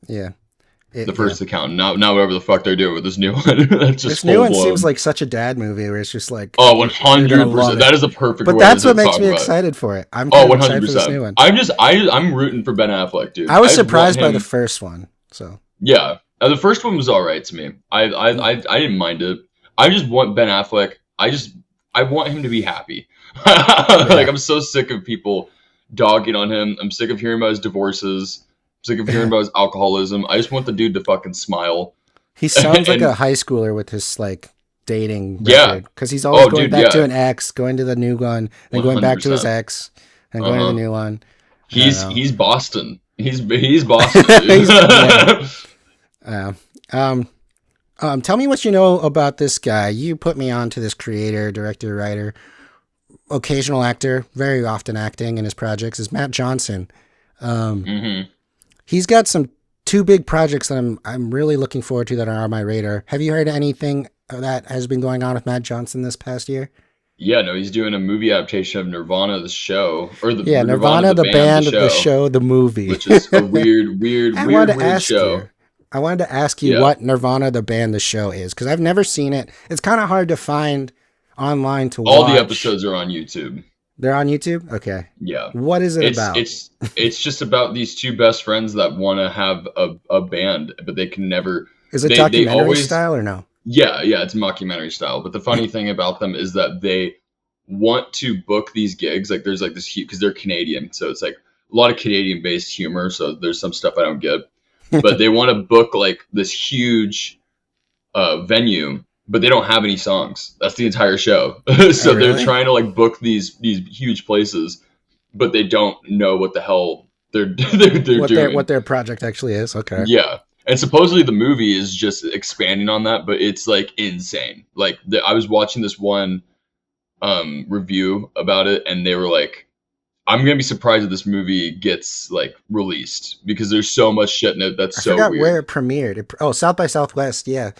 The first Accountant, not whatever the fuck they're doing with this new one. That's just
this new one seems like such a dad movie where it's just like
100%. That is a perfect.
But that's what makes me excited for it. I'm 100%. Excited for this new one.
I'm rooting for Ben Affleck, dude.
I was surprised by the first one. So yeah,
the first one was all right to me. I didn't mind it. I just want Ben Affleck. I want him to be happy. Like I'm so sick of people dogging on him. I'm sick of hearing about his divorces. I'm sick of hearing about his alcoholism. I just want the dude to fucking smile.
He sounds like
And-
a high schooler with his like dating
Yeah.
record because he's always
Oh,
going
dude,
back to
yeah.
an ex, going to the new one, then going back to his
100%.
ex, and going to the new one. I don't know.
He's Boston. He's Boston. Dude.
Tell me what you know about this guy. You put me on to this creator, director, writer, occasional actor, very often acting in his projects, is Matt Johnson. He's got two big projects that I'm really looking forward to that are on my radar. Have you heard anything that has been going on with Matt Johnson this past year?
Yeah, no, he's doing a movie adaptation of Nirvana, the show, or
Nirvana, the band, the show, the movie,
which is a weird show.
I wanted to ask you what Nirvana, the band, the show is, because I've never seen it. It's kind of hard to find online to watch.
All the episodes are on YouTube.
They're on YouTube? Okay.
Yeah.
What is it about?
It's just about these two best friends that want to have a band, but they can never.
Is it documentary style or no?
Yeah, it's mockumentary style. But the funny thing about them is that they want to book these gigs. Like there's like this huge, because they're Canadian, so it's like a lot of Canadian-based humor. So there's some stuff I don't get, but they want to book like this huge venue, but they don't have any songs. That's the entire show. So
really?
They're trying to like book these huge places, but they don't know what the hell they're doing.
What their project actually is. Okay.
Yeah. And supposedly the movie is just expanding on that, but it's like insane. Like I was watching this one review about it, and they were like, I'm gonna be surprised if this movie gets like released because there's so much shit in it that's so weird.
I forgot where it premiered. South by Southwest. Yeah,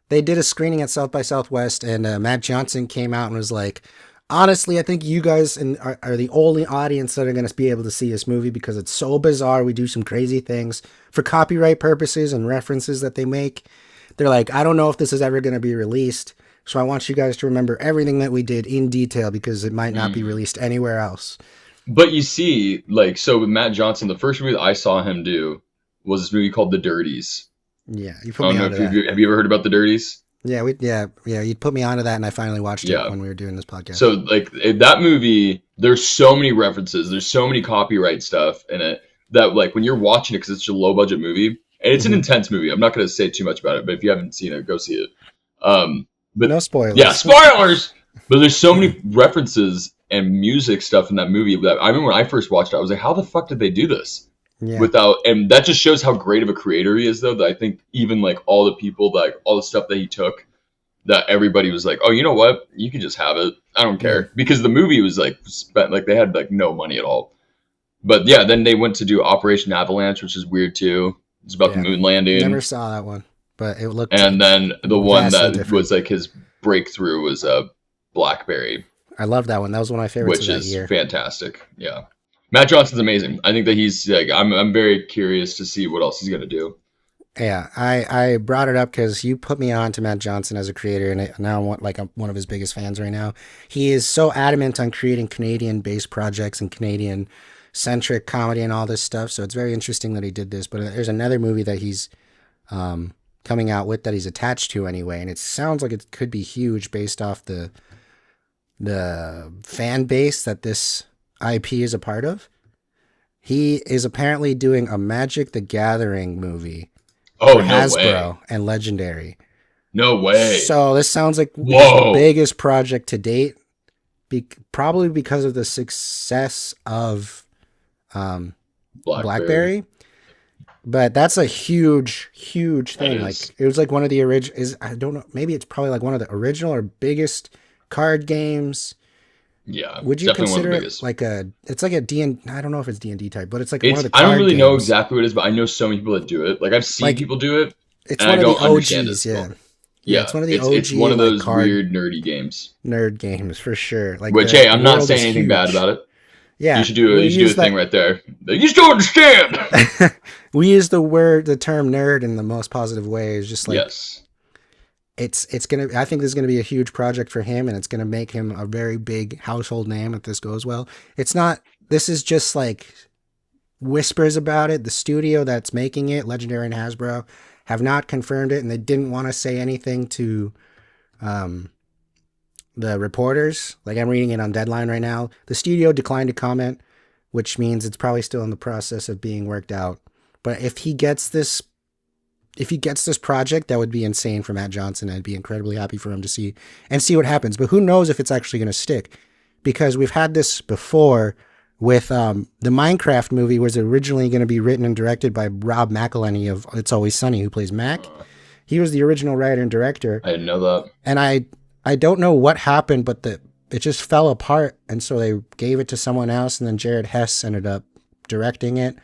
they did a screening at South by Southwest, and Matt Johnson came out and was like, honestly, I think you guys are the only audience that are going to be able to see this movie because it's so bizarre. We do some crazy things for copyright purposes and references that they make. They're like, I don't know if this is ever going to be released, so I want you guys to remember everything that we did in detail because it might not be released anywhere else.
But you see, like, so with Matt Johnson, the first movie that I saw him do was this movie called The Dirties.
Yeah, you put me onto that.
Have you ever heard about The Dirties?
Yeah, you put me onto that, and I finally watched it when we were doing this podcast.
So, like, that movie, there's so many references, there's so many copyright stuff in it that, like, when you're watching it, because it's a low-budget movie, and it's an intense movie. I'm not going to say too much about it, but if you haven't seen it, go see it. But
no spoilers.
Yeah, spoilers! But there's so many references and music stuff in that movie that I remember when I first watched it, I was like, how the fuck did they do this?
Yeah.
And that just shows how great of a creator he is, though, that I think even like all the people, like all the stuff that he took, that everybody was like, oh, you know what? You can just have it. I don't care.
Yeah.
Because the movie was like spent, like they had like no money at all. But yeah, then they went to do Operation Avalanche, which is weird too. It's about the moon landing.
Never saw that one, but it looked.
And then the one that
different.
was like his breakthrough was Blackberry.
I love that one. That was one of my favorites
which
of that
is
year.
Fantastic. Yeah. Matt Johnson's amazing. I think that he's like, I'm very curious to see what else he's going to do.
Yeah, I brought it up because you put me on to Matt Johnson as a creator, and now I'm one of his biggest fans right now. He is so adamant on creating Canadian-based projects and Canadian-centric comedy and all this stuff, so it's very interesting that he did this. But there's another movie that he's coming out with that he's attached to anyway, and it sounds like it could be huge based off the fan base that this IP is a part of. He is apparently doing a Magic the Gathering movie.
Oh,
for
no
Hasbro
way.
and Legendary.
No way.
So this sounds like his
Whoa.
biggest project to date, probably because of the success of Blackberry. But that's a huge thing. Like it was like one of the original. I don't know. Maybe it's probably like one of the original or biggest card games.
Yeah.
Would you consider it like it's like a D&D, I don't know if it's D&D type, but it's like one of the card
I don't really
games.
know exactly what it is, but I know so many people that do it. Like I've seen people do it.
It's one of the OGs, yeah.
Yeah,
it's one of the OG.
It's one of those
card
weird nerdy games.
Nerd games for sure. Like
which, hey, I'm not saying anything bad about it.
Yeah,
you should do a thing right there. You just don't understand.
We use the term nerd in the most positive way. It's just like
yes.
It's gonna. I think this is gonna be a huge project for him, and it's gonna make him a very big household name if this goes well. It's not. This is just like whispers about it. The studio that's making it, Legendary and Hasbro, have not confirmed it, and they didn't want to say anything to the reporters. Like I'm reading it on Deadline right now. The studio declined to comment which means it's probably still in the process of being worked out. But if he gets this project, that would be insane for Matt Johnson. I'd be incredibly happy for him to see what happens. But who knows if it's actually going to stick, because we've had this before with the Minecraft movie was originally going to be written and directed by Rob McElhenney of It's Always Sunny, who plays Mac. He was the original writer and director.
I didn't know that.
And I don't know what happened, but it just fell apart. And so they gave it to someone else. And then Jared Hess ended up directing it.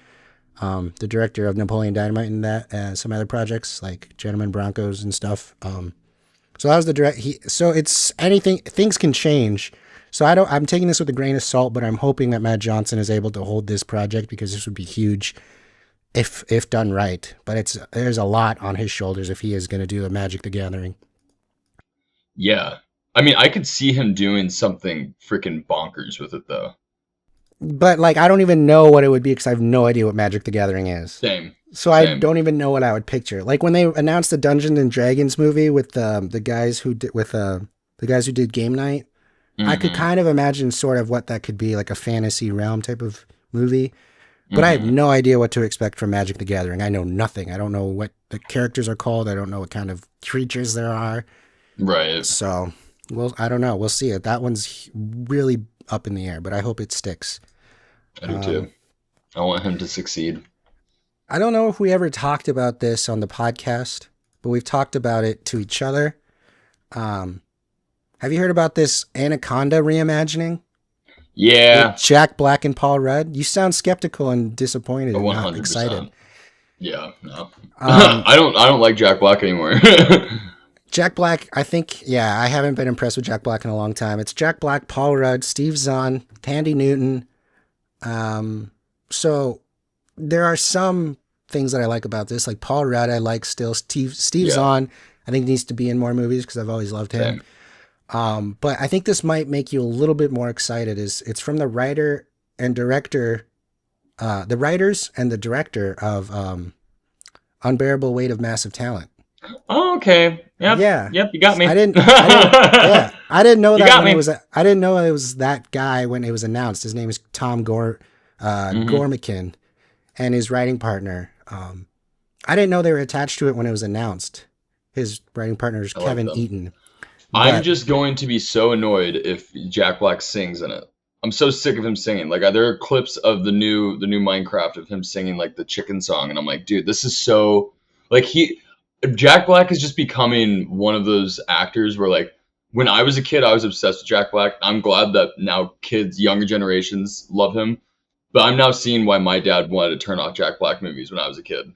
The director of Napoleon Dynamite and that, and some other projects like Gentlemen Broncos and stuff. So that was the so it's anything, things can change. So I'm taking this with a grain of salt, but I'm hoping that Matt Johnson is able to hold this project, because this would be huge if done right. But there's a lot on his shoulders if he is going to do the Magic the Gathering.
Yeah. I mean, I could see him doing something freaking bonkers with it, though.
But like, I don't even know what it would be, because I have no idea what Magic the Gathering is.
Same.
I don't even know what I would picture. Like when they announced the Dungeons and Dragons movie with the guys who did Game Night, I could kind of imagine sort of what that could be, like a fantasy realm type of movie. But I have no idea what to expect from Magic the Gathering. I know nothing. I don't know what the characters are called. I don't know what kind of creatures there are.
Right.
So, I don't know. We'll see it. That one's really up in the air, but I hope it sticks.
I do too. I want him to succeed.
I don't know if we ever talked about this on the podcast, but we've talked about it to each other. Have you heard about this Anaconda reimagining?
Yeah.
With Jack Black and Paul Rudd? You sound skeptical and disappointed and
100%.
not excited.
Yeah, no. I don't like Jack Black anymore.
Jack Black, I haven't been impressed with Jack Black in a long time. It's Jack Black, Paul Rudd, Steve Zahn, Tandy Newton. So there are some things that I like about this, like Paul Rudd. I like still Steve Zahn. I think needs to be in more movies because I've always loved him. But I think this might make you a little bit more excited. It's from the writer and director, the writers and the director of Unbearable Weight of Massive Talent.
Oh, okay. Yep.
Yeah.
Yep. You got me.
I didn't know that when I didn't know it was that guy when it was announced. His name is Tom Gormican, and his writing partner. I didn't know they were attached to it when it was announced. His writing partner is Kevin Eaton.
I'm just going to be so annoyed if Jack Black sings in it. I'm so sick of him singing. Like there are clips of the new Minecraft of him singing like the chicken song, and I'm like, dude, this is so like Jack Black is just becoming one of those actors where like when I was a kid, I was obsessed with Jack Black. I'm glad that now kids, younger generations love him, but I'm now seeing why my dad wanted to turn off Jack Black movies when I was a kid,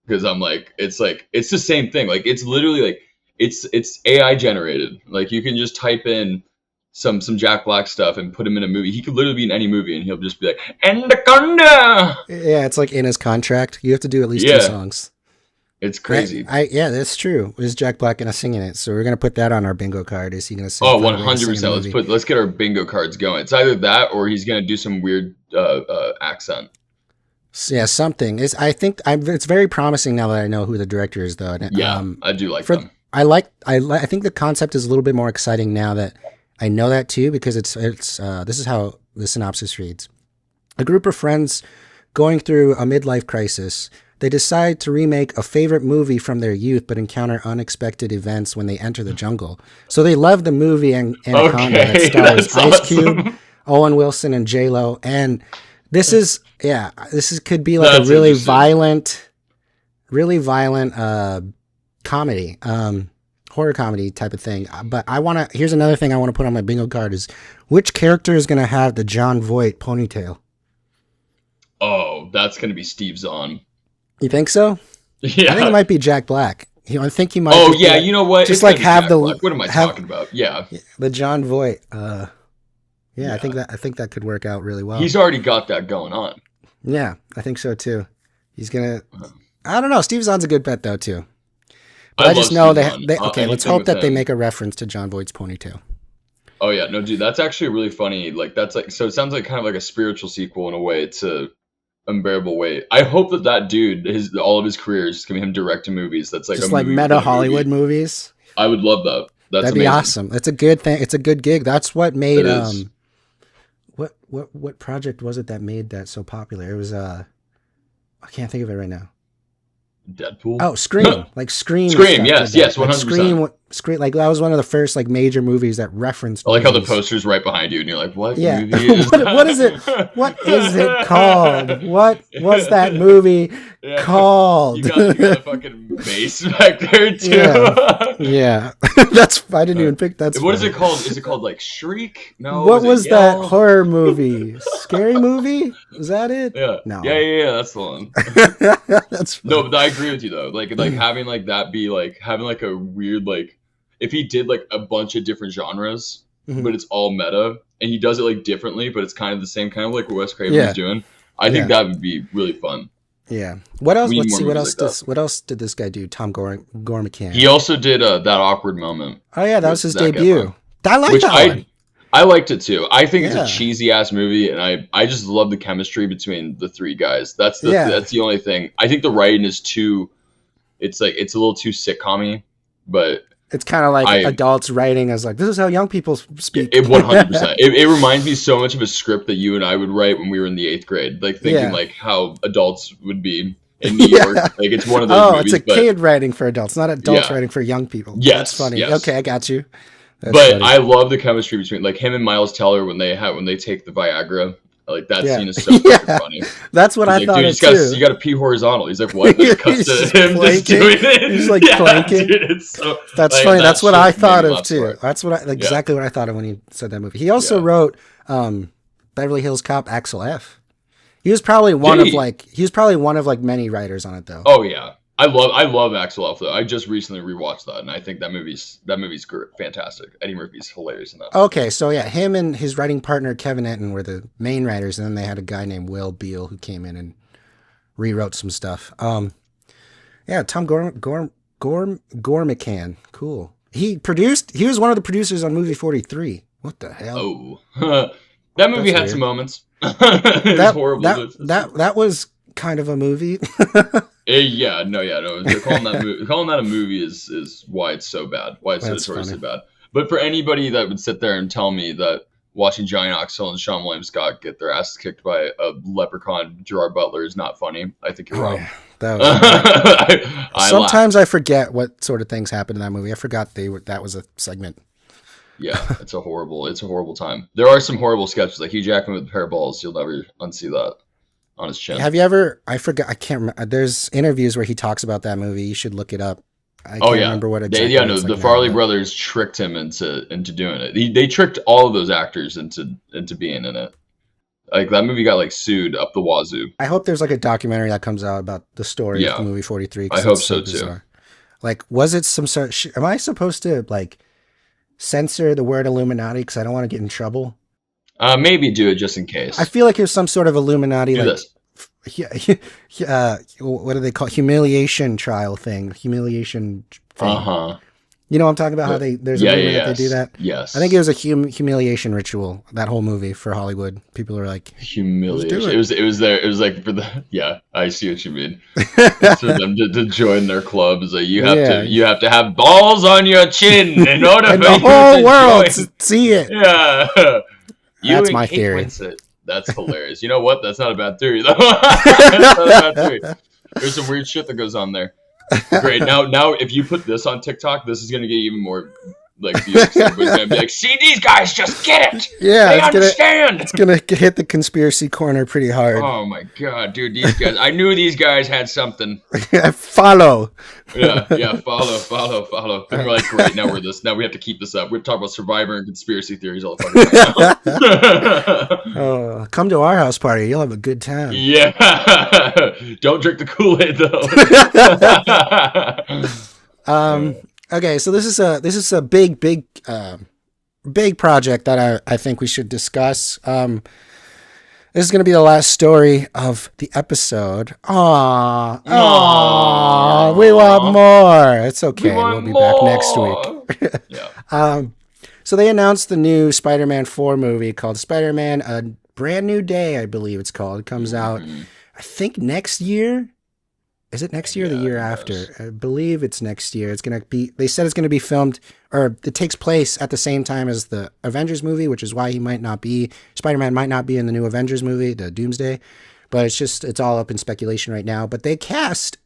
because I'm like, it's the same thing. Like it's literally like it's AI generated. Like you can just type in some Jack Black stuff and put him in a movie. He could literally be in any movie and he'll just be like, Anaconda!
Yeah, it's like in his contract. You have to do at least 2 songs.
It's crazy.
Yeah, that's true. Is Jack Black going to sing in it? So we're going to put that on our bingo card. Is he going to sing?
Oh, 100%. Let's get our bingo cards going. It's either that or he's going to do some weird accent.
Yeah, something. I think it's very promising now that I know who the director is, though.
Yeah, I do like them.
I think the concept is a little bit more exciting now that I know that too, because this is how the synopsis reads. A group of friends going through a midlife crisis. They decide to remake a favorite movie from their youth, but encounter unexpected events when they enter the jungle. So they love the movie Anaconda that stars Ice Cube, Owen Wilson, and J-Lo. And this could be like a really violent comedy, horror comedy type of thing. But here's another thing I want to put on my bingo card is which character is going to have the John Voight ponytail?
Oh, that's going to be Steve Zahn.
You think so?
Yeah.
I think it might be Jack Black. I think he might.
Oh yeah, you know what?
Just like have the.
Black. What am I talking about? Yeah,
the John Voight. I think that could work out really well.
He's already got that going on.
Yeah, I think so too. He's gonna. I don't know. Steve Zahn's a good bet though too. But I just know okay. Let's hope that they make a reference to John Voight's ponytail.
Oh yeah, no, dude, that's actually really funny. Like that's like so. It sounds like kind of like a spiritual sequel in a way to Unbearable Weight. I hope that dude, all of his career is gonna be him directing movies. That's like
just like meta Hollywood movies.
I would love that. That'd
be awesome. It's a good thing. It's a good gig. That's what made what project was it that made that so popular? It was I can't think of it right now.
Deadpool.
Oh, Scream, like Scream.
Scream, yes,
did that.
yes,
Like
100%.
Scream, like that was one of the first like major movies that referenced.
I like how the
movies.
poster's right behind you, and you're like, "What
Yeah,
movie is
what is it? What is it called? What was that movie
Yeah.
called?
You got a fucking bass back there too.
Yeah. That's I didn't even pick that.
What is it called? Is it called like Shriek? No.
What
is it
was that
Yell?
horror movie? Scary movie? Was that it?
Yeah.
No.
Yeah. That's the one.
That's
No, but I agree with you though. Like having like that be like having like a weird like if he did like a bunch of different genres, but it's all meta, and he does it like differently, but it's kind of the same kind of like what Wes Craven was doing. I think that would be really fun.
Yeah. What else?
We need
Let's
more
see.
movies
What else did this guy do? Tom Gormican.
He also did that awkward moment.
Oh yeah, that was his
Zac
debut.
Efron.
I like that one.
I liked it too. I think it's
Yeah.
a cheesy ass movie, and I just love the chemistry between the three guys. That's the only thing. I think the writing is too. It's like it's a little too sitcom-y, but
it's kind of like adults writing as like this is how young people speak.
It 100%. It reminds me so much of a script that you and I would write when we were in the 8th grade, like thinking like how adults would be in New York. Like it's one of those.
Oh,
movies,
it's a kid writing for adults, not adults writing for young people.
Yes,
that's funny.
yes.
Okay, I got you. That's
but
funny.
I love the chemistry between like him and Miles Teller when they take the Viagra. Like that scene is so fucking funny.
That's what I thought
dude,
of too.
You got to pee horizontal. He's like, what? There's cuts to him just doing it.
He's like planking.
Dude, it's so,
that's
like,
funny. That's what I thought of too.
Smart.
That's what exactly what I thought of when he said that movie. He also wrote Beverly Hills Cop Axel F. He was probably one of like many writers on it though.
Oh yeah. I love Axel F though. I just recently rewatched that, and I think that movie's fantastic. Eddie Murphy's hilarious in that.
Okay, so yeah, him and his writing partner Kevin Etten were the main writers, and then they had a guy named Will Beal who came in and rewrote some stuff. Yeah, Tom Gormican, cool. He was one of the producers on movie 43. What the hell?
Oh, that movie had some moments.
That
horrible.
That was kind of a movie.
No. They're calling that a movie is why it's so bad. Why it's notoriously bad. But for anybody that would sit there and tell me that watching Johnny Knoxville and Sean William Scott get their asses kicked by a leprechaun Gerard Butler is not funny, I think you're wrong.
Sometimes I forget what sort of things happened in that movie. I forgot that was a segment.
Yeah, it's a horrible time. There are some horrible sketches like Hugh Jackman with a pair of balls. You'll never unsee that on his chin.
Have you ever? I forgot. I can't remember. There's interviews where he talks about that movie. You should look it up. I can't remember what exactly.
The Farley brothers tricked him into doing it. They tricked all of those actors into being in it. Like that movie got like sued up the wazoo.
I hope there's like a documentary that comes out about the story of the movie 43.
I hope so too.
Like, was it some sort? Am I supposed to like censor the word Illuminati because I don't want to get in trouble?
Maybe do it just in case.
I feel like it was some sort of Illuminati.
Do this.
What do they call humiliation trial thing? Humiliation thing. You know what I'm talking about? How there's a movie that they do that.
Yes,
I think it was a humiliation ritual. That whole movie for Hollywood. People are like
humiliation. It was there. It was like for the I see what you mean. It's for them to join their clubs. Like you have to have balls on your chin in order
and
for
the whole world
to
see it.
Yeah,
that's my theory.
That's hilarious. You know what? That's not a bad theory though. That's not a bad theory. There's some weird shit that goes on there. Great. Now, if you put this on TikTok, this is gonna get even more like views. Everybody's gonna be like, "See, these guys just get it.
Yeah,
they understand."
It's gonna hit the conspiracy corner pretty hard.
Oh my god, dude! These guys. I knew these guys had something.
Follow.
Yeah. Follow. And we're like, great. Now we have to keep this up. We have to talk about Survivor and conspiracy theories all the fucking time.
Come to our house party. You'll have a good time.
Yeah. Don't drink the Kool-Aid though.
Okay, so this is a big project that I think we should discuss. This is going to be the last story of the episode. Aww, we want more. It's okay. We'll be back next week.
Yeah.
So they announced the new Spider-Man 4 movie called Spider-Man: A Brand New Day, I believe it's called. It comes out, I think, next year. Is it next year or the
Yeah,
year
I
after?
guess.
I believe it's next year. It's going to be, they said it's going to be filmed, or it takes place at the same time as the Avengers movie, which is why Spider-Man might not be in the new Avengers movie, the Doomsday. But it's all up in speculation right now. But they cast,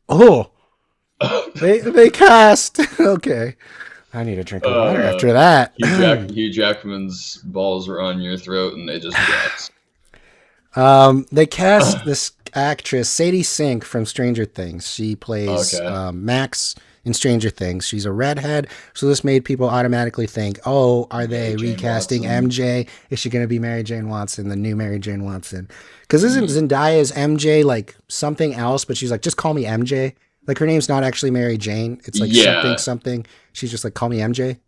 they cast, okay. I need a drink of water after that.
Hugh Jackman's balls are on your throat and they just dropped.
They cast this actress, Sadie Sink from Stranger Things. She plays Max in Stranger Things. She's a redhead, so this made people automatically think, oh, are they recasting MJ? Is she going to be Mary Jane Watson, the new Mary Jane Watson? Because isn't Zendaya's MJ like something else, but she's like, just call me MJ? Like her name's not actually Mary Jane. It's like something. She's just like, call me MJ.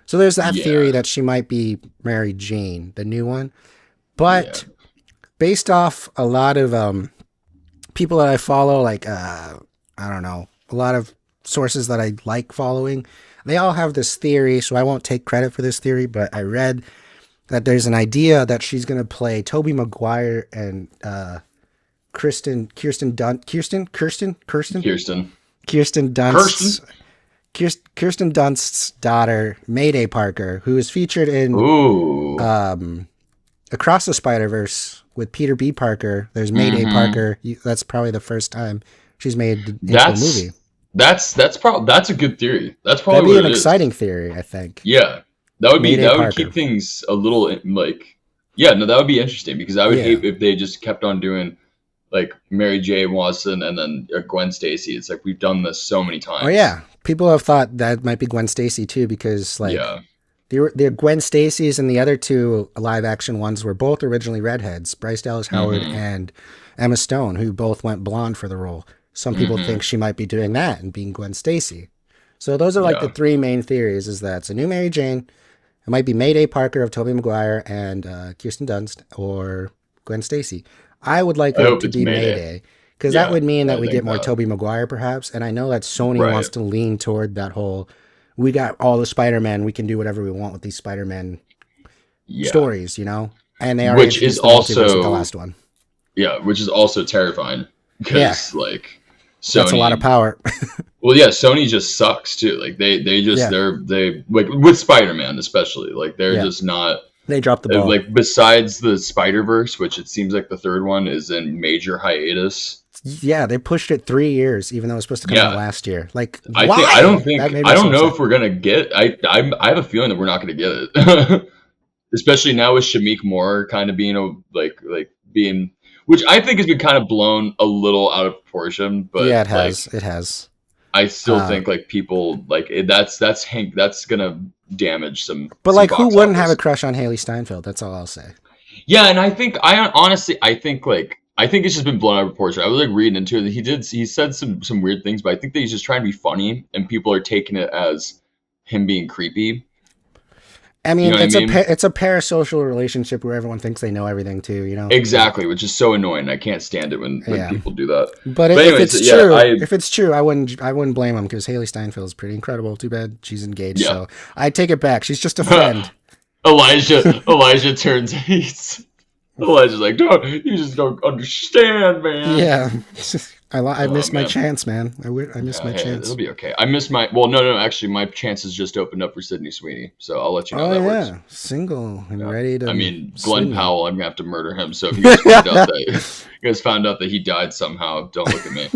So there's that theory that she might be Mary Jane, the new one. But based off a lot of people that I follow, like, I don't know, a lot of sources that I like following, they all have this theory, so I won't take credit for this theory, but I read that there's an idea that she's going to play Tobey Maguire and Kirsten Dunst's daughter, Mayday Parker, who is featured in Across the Spider-Verse with Peter B. Parker. There's Mayday Parker. That's probably the first time she's made into a movie.
That's a good theory. That's probably
that'd be an exciting theory, I think.
Yeah, that would
Mayday
that would
Parker.
keep things a little like, that would be interesting because I would hate if they just kept on doing like Mary J. Watson and then Gwen Stacy. It's like we've done this so many times.
Oh yeah, people have thought that might be Gwen Stacy too because like the Gwen Stacy's and the other two live action ones were both originally redheads, Bryce Dallas Howard and Emma Stone, who both went blonde for the role. Some people think she might be doing that and being Gwen Stacy. So those are like the three main theories: is that it's a new Mary Jane, it might be Mayday Parker of Tobey Maguire and Kirsten Dunst, or Gwen Stacy. I would like it to be Mayday because that would mean that we get more Tobey Maguire perhaps. And I know that Sony wants to lean toward that whole, we got all the Spider-Man, we can do whatever we want with these Spider-Man stories, you know? And they already
which is
the
also
the last one.
Yeah, which is also terrifying because like Sony,
that's a lot of power.
Well, yeah, Sony just sucks too. Like they like with Spider-Man especially, like they're just not.
They dropped the ball.
Like besides the Spider-Verse, which it seems like the third one is in major hiatus.
Yeah, they pushed it 3 years, even though it was supposed to come out last year. Like,
I don't know if we're gonna get. I have a feeling that we're not gonna get it, especially now with Shameik Moore kind of being being, which I think has been kind of blown a little out of proportion. But
yeah, it has.
I still think like people like that's gonna damage some.
But
some
like, who wouldn't
office.
have a crush on Haley Steinfeld? That's all I'll say.
Yeah, and I think I think it's just been blown out of proportion. I was like reading into it. He said some weird things, but I think that he's just trying to be funny, and people are taking it as him being creepy.
I mean, it's a parasocial relationship where everyone thinks they know everything too, you know?
Exactly, which is so annoying. I can't stand it when people do that.
But anyways, if it's true, I wouldn't blame him because Haley Steinfeld is pretty incredible. Too bad she's engaged, so I take it back. She's just a friend.
Elijah turns. Elijah's like, you just don't understand, man.
Yeah. I missed my chance, man. I missed my chance.
It'll be okay. I missed my... Well, no. Actually, my chances just opened up for Sydney Sweeney, so I'll let you know how that works.
Single and ready to...
I mean, Glenn Powell, I'm going to have to murder him, so if you guys found out that he died somehow, don't look at me.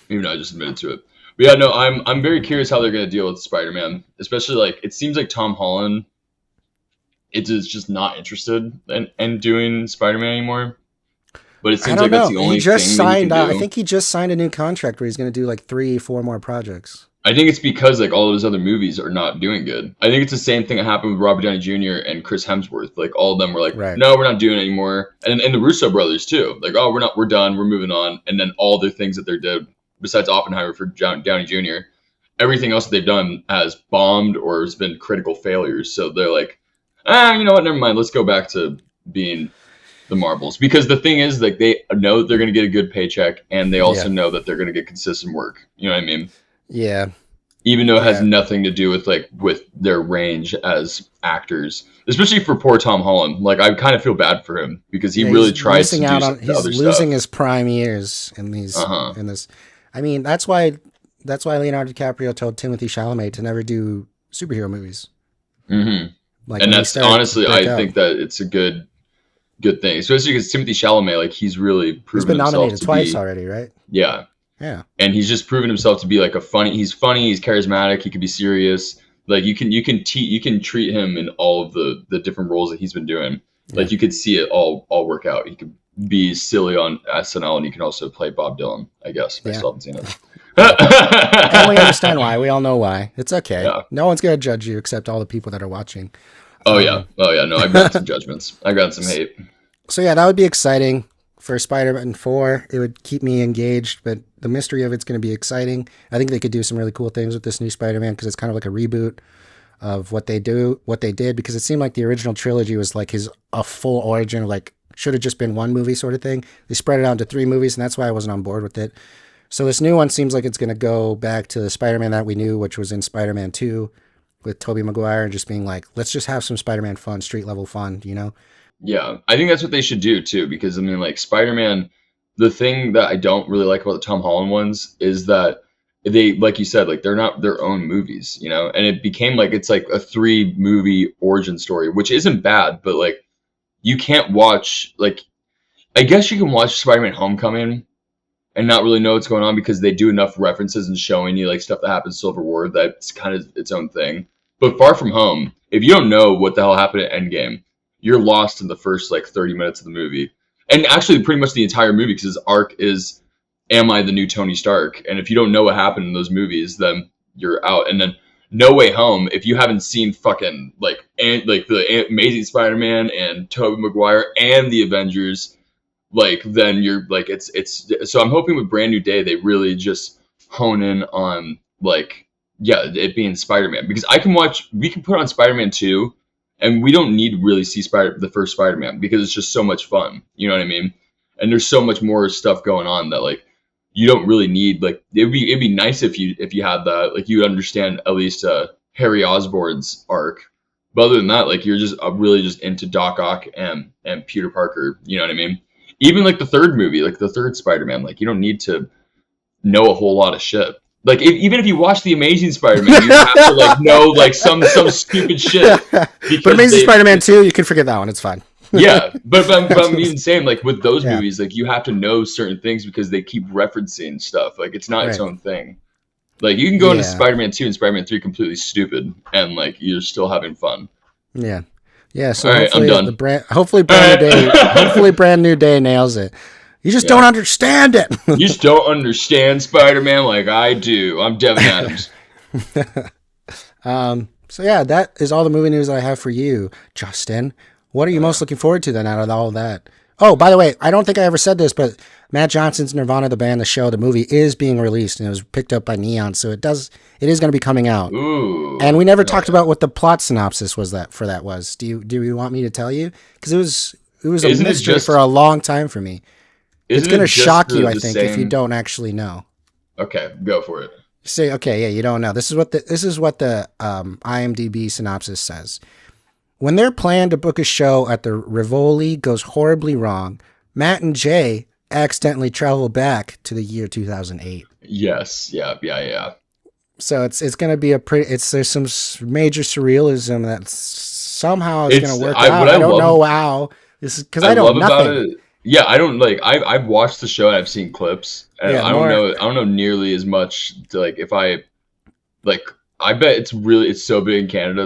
Even though I just admitted to it. But yeah, no, I'm very curious how they're going to deal with Spider-Man, especially, like, it seems like Tom Holland is just not interested in doing Spider-Man anymore. But it seems like that's the only thing that he can do.
I think he just signed a new contract where he's going to do like 3-4 more projects.
I think it's because like all of his other movies are not doing good. I think it's the same thing that happened with Robert Downey Jr. and Chris Hemsworth. Like all of them were like, no, we're not doing it anymore. And the Russo brothers too. Like, oh, we're done. We're moving on. And then all the things that they did, besides Oppenheimer for Downey Jr., everything else that they've done has bombed or has been critical failures. So they're like, you know what? Never mind. Let's go back to being the Marvels, because the thing is, like, they know that they're going to get a good paycheck, and they also know that they're going to get consistent work. You know what I mean?
Yeah.
even though it has
Yeah.
nothing to do with their range as actors, especially for poor Tom Holland. Like I kind of feel bad for him because he
Yeah,
really
he's
tries to
missing
do
out on.
some
He's
other
losing
stuff.
his prime years in these.
Uh-huh.
In this, I mean, that's why. That's why Leonardo DiCaprio told Timothy Chalamet to never do superhero movies.
Hmm.
Like
And
when he
that's
started to
honestly,
break
I
out,
think that it's a good thing, especially because Timothy Chalamet, like he's really
he's
proven
been
himself
nominated
to
twice
be,
already, right?
yeah,
Yeah,
and he's just proven himself to be like he's funny, he's charismatic, he can be serious. Like you can treat him in all of the different roles that he's been doing.
yeah.
Like you could see it all work out. He could be silly on SNL, and he can also play Bob Dylan. I guess I
Yeah.
still haven't seen it.
And we understand why. We all know why. It's okay.
Yeah.
No one's gonna judge you except all the people that are watching.
Oh yeah. No, I've gotten some judgments. I've gotten some hate.
So yeah, that would be exciting for Spider-Man 4. It would keep me engaged, but the mystery of it's going to be exciting. I think they could do some really cool things with this new Spider-Man because it's kind of like a reboot of what they did, because it seemed like the original trilogy was like a full origin, like should have just been one movie sort of thing. They spread it out into 3 movies, and that's why I wasn't on board with it. So this new one seems like it's going to go back to the Spider-Man that we knew, which was in Spider-Man 2 with Tobey Maguire, and just being like, let's just have some Spider-Man fun, street level fun, you know?
Yeah, I think that's what they should do too, because I mean, like Spider-Man, the thing that I don't really like about the Tom Holland ones is that they, like you said, like they're not their own movies, you know, and it became like it's like a 3-movie origin story, which isn't bad, but like you can't watch like I guess you can watch Spider-Man Homecoming and not really know what's going on because they do enough references and showing you like stuff that happens in Civil War that's kind of its own thing. But Far From Home, if you don't know what the hell happened at Endgame, you're lost in the first like 30 minutes of the movie. And actually pretty much the entire movie, because his arc is, am I the new Tony Stark? And if you don't know what happened in those movies, then you're out. And then No Way Home, if you haven't seen fucking like the Amazing Spider-Man and Tobey Maguire and the Avengers, like then you're like it's so I'm hoping with Brand New Day they really just hone in on like it being Spider-Man, because we can put on Spider-Man 2 and we don't need to really see the first Spider-Man because it's just so much fun, you know what I mean? And there's so much more stuff going on that like you don't really need, like it'd be nice if you had that, like you would understand at least Harry Osborn's arc. But other than that, like you're just really just into Doc Ock and Peter Parker, you know what I mean? Even like the third movie, like the third Spider-Man, like you don't need to know a whole lot of shit. Like even if you watch the Amazing Spider-Man, you have to like know like some stupid shit.
But Amazing Spider-Man 2, you can forget that one. It's fine.
Yeah, but I'm even saying like with those movies, like you have to know certain things because they keep referencing stuff. Like it's not its own thing. Like you can go into Spider-Man 2 and Spider-Man 3 completely stupid, and like you're still having fun.
Yeah. Yeah, so
all right,
hopefully
I'm done.
hopefully Brand New Day nails it. You just don't understand it.
You just don't understand Spider-Man like I do. I'm Devin Adams.
So yeah, that is all the movie news that I have for you, Justin. What are you most looking forward to then out of all of that? Oh, by the way, I don't think I ever said this, but Matt Johnson's Nirvana, the band, the show, the movie is being released, and it was picked up by Neon, so it is going to be coming out.
Ooh.
And we never talked about what the plot synopsis was. Do you want me to tell you? Because it was a mystery for a long time for me. It's going to shock you, I think, if you don't actually know.
Okay, go for it.
Say, okay, yeah, you don't know. This is what the IMDb synopsis says. When their plan to book a show at the Rivoli goes horribly wrong, Matt and Jay accidentally travel back to the year 2008.
Yes, yeah.
So it's going to be there's some major surrealism that somehow is going to work out. I don't know how. This is because I don't know nothing.
About it. Yeah, I don't like. I've watched the show and I've seen clips, and I don't know nearly as much. To, like if I like. I bet it's so big in Canada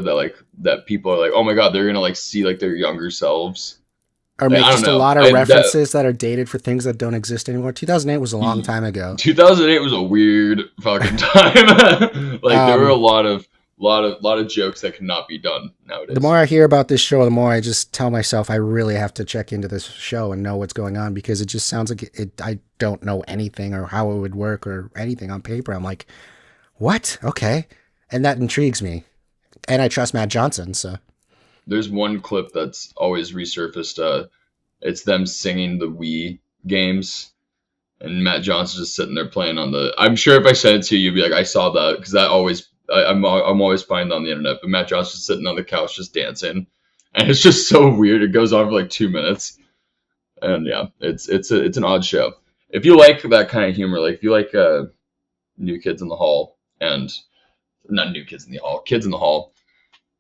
that people are like, oh my god, they're gonna like see like their younger selves,
or make just a lot of references that are dated for things that don't exist anymore. 2008 was a long time ago.
2008 was a weird fucking time. Like there were a lot of jokes that could not be done nowadays.
The more I hear about this show, the more I just tell myself I really have to check into this show and know what's going on, because it just sounds like it. I don't know anything or how it would work or anything on paper. I'm like, what? Okay. And that intrigues me. And I trust Matt Johnson, so.
There's one clip that's always resurfaced. It's them singing the Wii games. and Matt Johnson's just sitting there playing on the. I'm sure if I sent it to you, you'd be like, I saw that because that always. I'm always finding on the internet, but Matt Johnson's sitting on the couch just dancing, and it's just so weird. It goes on for like 2 minutes, and yeah, it's an odd show. If you like that kind of humor, like if you like New Kids in the Hall and not New Kids in the Hall, Kids in the Hall,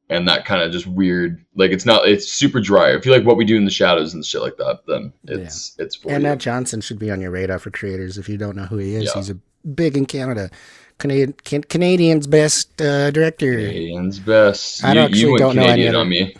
and that kind of just weird, like it's super dry. If you like What We Do in the Shadows and shit like that, then it's for
and
you.
Matt Johnson should be on your radar for creators. If you don't know who he is,
Yeah.
he's a big in Canada. Canadian's best director.
Canadian's best.
I
You
actually
went
don't know any
Canadian
other.
on me.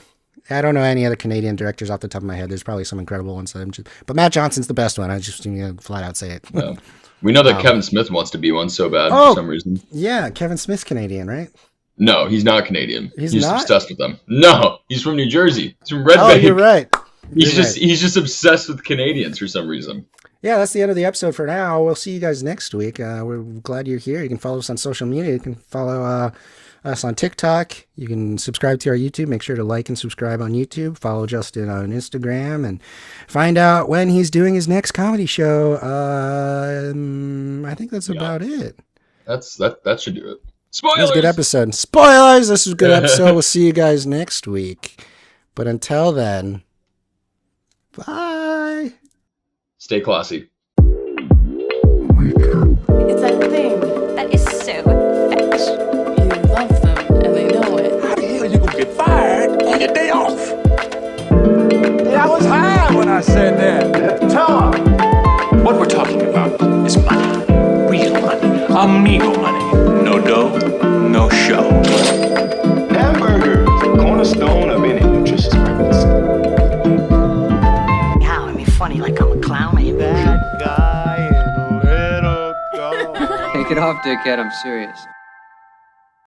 I don't know any other Canadian directors off the top of my head. There's probably some incredible ones that I'm just, but Matt Johnson's the best one. I just flat out say it.
Yeah. We know that Kevin Smith wants to be one so bad
Oh.
for some reason.
Yeah, Kevin Smith's Canadian, right?
No, he's not Canadian.
He's
He's
not?
obsessed with them. No, he's from New Jersey. He's from Red
Oh,
Bank.
you're right.
He's
You're
just obsessed with Canadians for some reason.
Yeah, that's the end of the episode for now. We'll see you guys next week. We're glad you're here. You can follow us on social media. You can follow us on TikTok. You can subscribe to our YouTube. Make sure to like and subscribe on YouTube. Follow Justin on Instagram and find out when he's doing his next comedy show. I think that's about it.
That should do it.
That
Spoilers.
was a good episode. Spoilers! This was a good episode. We'll see you guys next week. But until then, bye.
Stay classy.
It's that thing.
That is so fetch.
You love them and they know it.
How the hell you gonna get fired on your day off? Hey, I was high when I said that. Tell him. What we're talking about is money. Real money. Amigo money. No dough, no show.
Hamburger, the cornerstone of any nutritious breakfast.
Yeah, I mean, funny like I'm a clown, ain't
Take it off, dickhead. I'm serious.